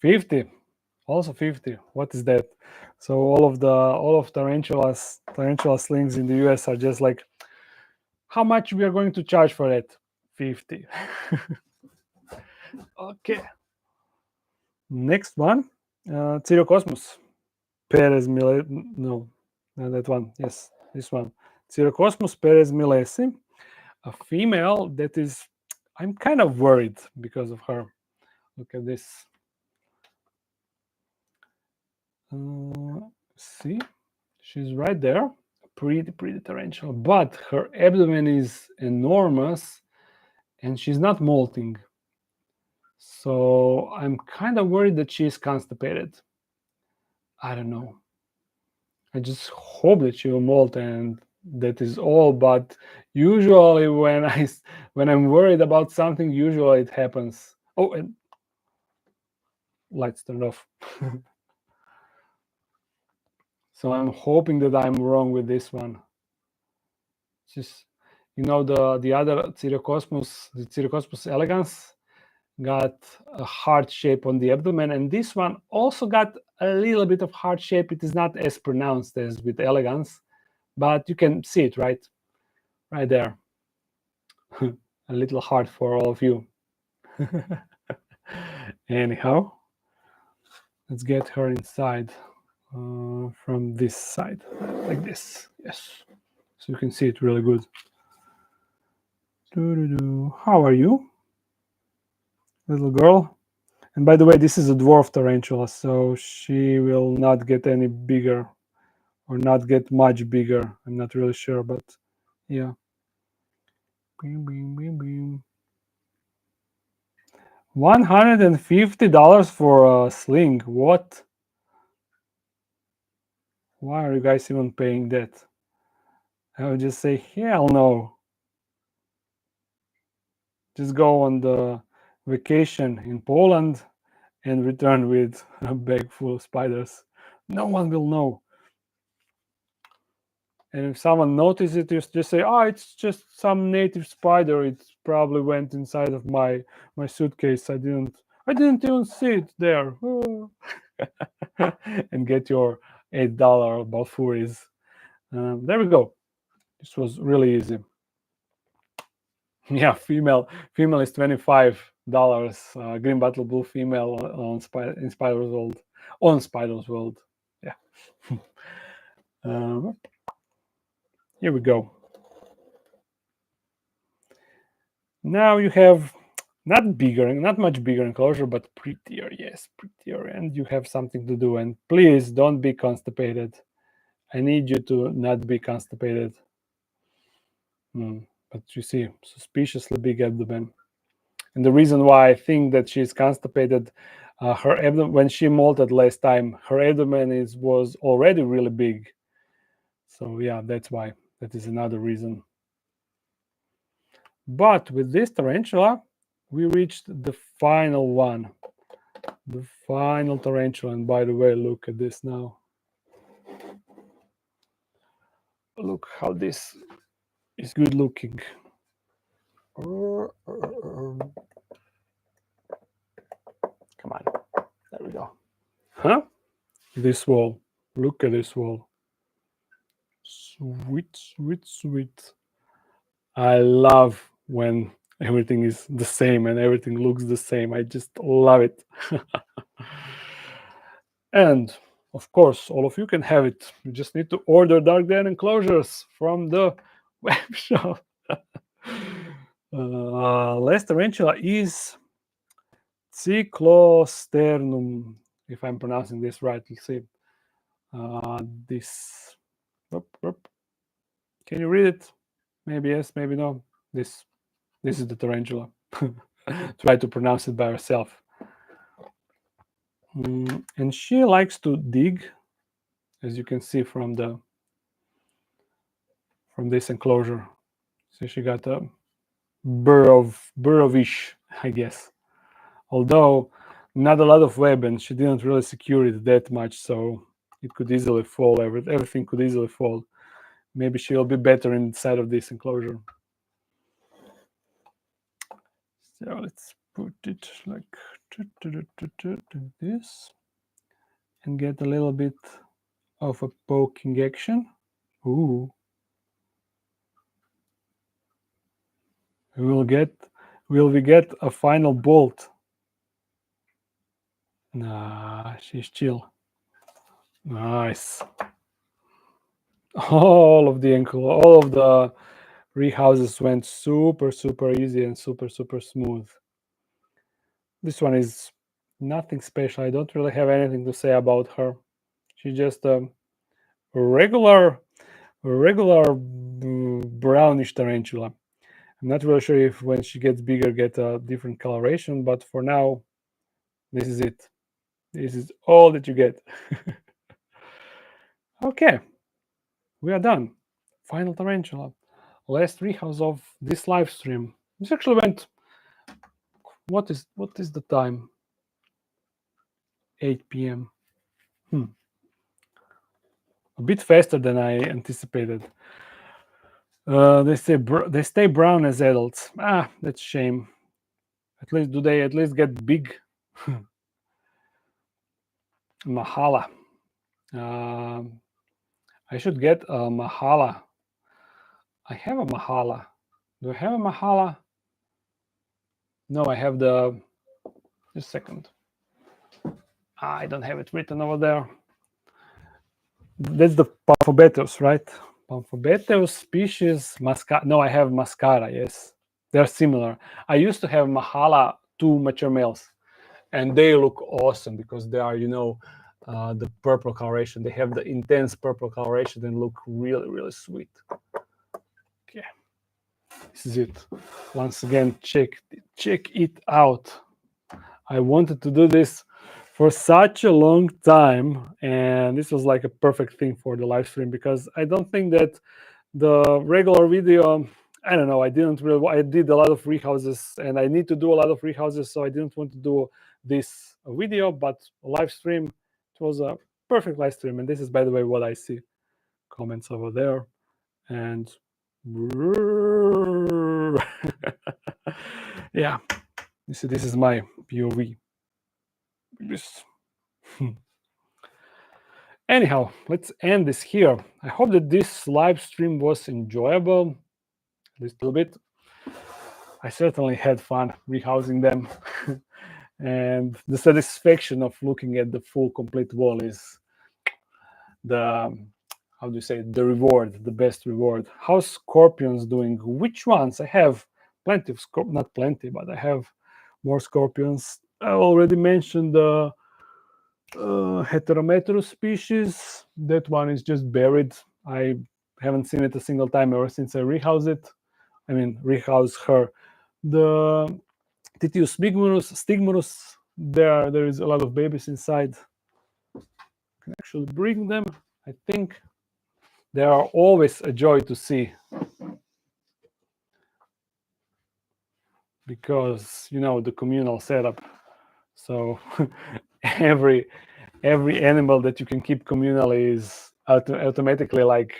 50. Also 50. What is that? So all of tarantula slings in the US are just like, how much we are going to charge for it? 50. Okay. Next one, Cyrocosmus. Perez Milesi. No, not that one. Yes, this one. Cyrocosmus Perez Milesi, a female that is, I'm kind of worried because of her. Look at this. See, she's right there. Pretty tarantula, but her abdomen is enormous and she's not molting. So I'm kind of worried that she's constipated. I don't know. I just hope that she will molt, and that is all. But usually when I'm worried about something, usually it happens. Oh, and lights turned off. So I'm hoping that I'm wrong with this one. Just, the other Cyrocosmus, the Cyrocosmus elegans, got a heart shape on the abdomen, and this one also got a little bit of heart shape. It is not as pronounced as with elegans, but you can see it right there. A little heart for all of you. Anyhow, let's get her inside from this side, like this. Yes, so you can see it really good. How are you, little girl? And by the way, this is a dwarf tarantula, so she will not get any bigger, or not get much bigger. I'm not really sure, but yeah. $150 for a sling. What? Why are you guys even paying that? I would just say, hell no. Just go on the vacation in Poland and return with a bag full of spiders. No one will know. And if someone notices it, you just say, "Oh, it's just some native spider. It probably went inside of my suitcase. I didn't even see it there." And get your $8 balfuries. There we go. This was really easy. Yeah, female is $25. Green bottle blue female in Spider's World. On Spider's World. Yeah. Here we go. Now you have not much bigger enclosure, but prettier. Yes, prettier, and you have something to do. And please don't be constipated. I need you to not be constipated. But you see, suspiciously big abdomen. And the reason why I think that she's constipated, her abdomen, when she molted last time, her abdomen was already really big. So yeah, that's why. That is another reason. But with this tarantula, we reached the final one. The final tarantula. And by the way, look at this now. Look how this is good looking. Come on, there we go. Huh? This wall. Look at this wall. Sweet, sweet, sweet. I love when everything is the same and everything looks the same. I just love it. And of course, all of you can have it. You just need to order Dark Den Enclosures from the web shop. Last tarantula is Cyclosternum, if I'm pronouncing this right. Let's see. This. Can you read it? Maybe yes, maybe no. This is the tarantula. Try to pronounce it by yourself. And she likes to dig, as you can see from this enclosure. So she got a burrowish, I guess. Although not a lot of web, and she didn't really secure it that much, so it could easily fall. Everything could easily fall. Maybe she'll be better inside of this enclosure. So let's put it like this and get a little bit of a poking action. Ooh. Will we get a final bolt? Nah, she's chill. Nice. All of the rehouses went super, super easy and super, super smooth. This one is nothing special. I don't really have anything to say about her. She's just a regular brownish tarantula. I'm not really sure if when she gets bigger get a different coloration, but for now, this is it. This is all that you get. Okay, we are done. Final tarantula. Last rehouse of this live stream. This actually went. What is the time? 8 p.m. A bit faster than I anticipated. They stay brown as adults. Ah, that's a shame. At least do they at least get big? Mahala. I should get a Mahala. I have a Mahala. Do I have a Mahala? No, I have the. Just a second. I don't have it written over there. That's the Pamphobeteus, right? Pamphobeteus species Mascara. No, I have Mascara. Yes, they're similar. I used to have Mahala, 2 mature males, and they look awesome because they are, the purple coloration. They have the intense purple coloration and look really, really sweet. Okay, this is it. Once again, check it out. I wanted to do this for such a long time, and this was like a perfect thing for the live stream because I don't think that the regular video, I don't know, I did a lot of rehouses and I need to do a lot of rehouses, so I didn't want to do this video, but live stream, it was a perfect live stream. And this is, by the way, what I see. Comments over there. And yeah, you see, this is my POV. Yes. Anyhow, let's end this here. I hope that this live stream was enjoyable, at least a little bit. I certainly had fun rehousing them. And the satisfaction of looking at the full complete wall is the, how do you say, the reward, the best reward. How's scorpions doing? Which ones? I have plenty of not plenty, but I have more scorpions. I already mentioned the Heterometrus species. That one is just buried. I haven't seen it a single time ever since I rehouse it. I mean, rehouse her. The Titius stigmerus, there is a lot of babies inside. I can actually bring them. I think they are always a joy to see because the communal setup. So every animal that you can keep communally is automatically like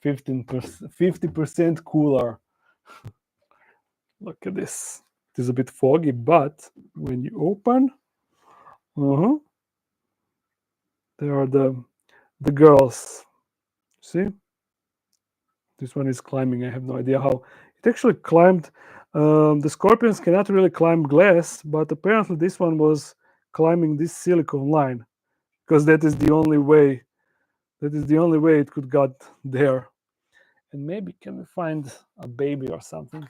50% cooler. Look at this. It is a bit foggy, but when you open, there are the girls. See? This one is climbing. I have no idea how. It actually climbed. The scorpions cannot really climb glass, but apparently this one was climbing this silicone line because that is the only way. That is the only way it could got there. And maybe can we find a baby or something?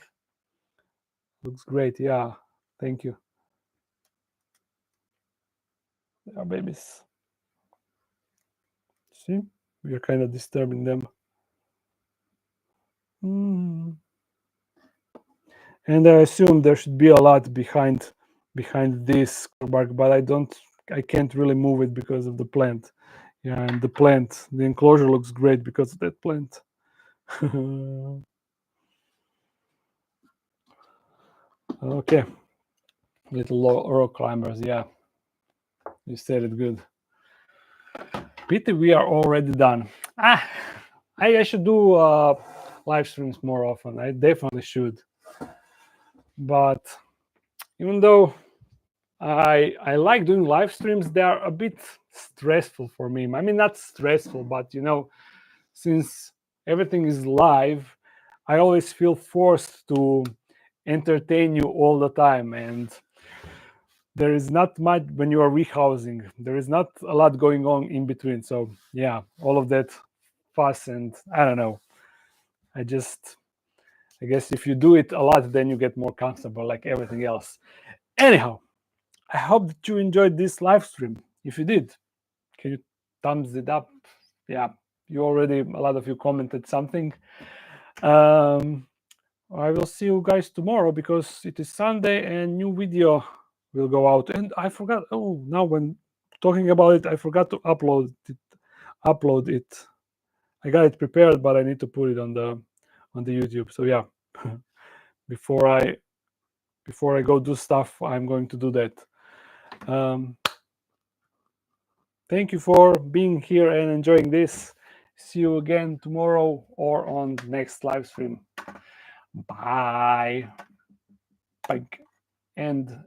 Looks great. Yeah. Thank you. There are babies. See? We are kind of disturbing them. And I assume there should be a lot behind this bark, but I can't really move it because of the plant. Yeah, and the enclosure looks great because of that plant. Okay, little rock climbers. Yeah, you said it good. Pity we are already done. I should do live streams more often. I definitely should. But even though I like doing live streams, they are a bit stressful for me. I mean, not stressful, but since everything is live, I always feel forced to entertain you all the time, and there is not much when you are rehousing. There is not a lot going on in between. So yeah, all of that fuss, and I don't know. I guess if you do it a lot, then you get more comfortable, like everything else. Anyhow, I hope that you enjoyed this live stream. If you did, can you thumbs it up? Yeah, a lot of you commented something. I will see you guys tomorrow because it is Sunday and new video will go out. And I forgot. Oh, now when talking about it, I forgot to upload it. I got it prepared, but I need to put it on the YouTube. So yeah, before I go do stuff, I'm going to do that. Thank you for being here and enjoying this. See you again tomorrow or on next live stream. Bye. Bye. End.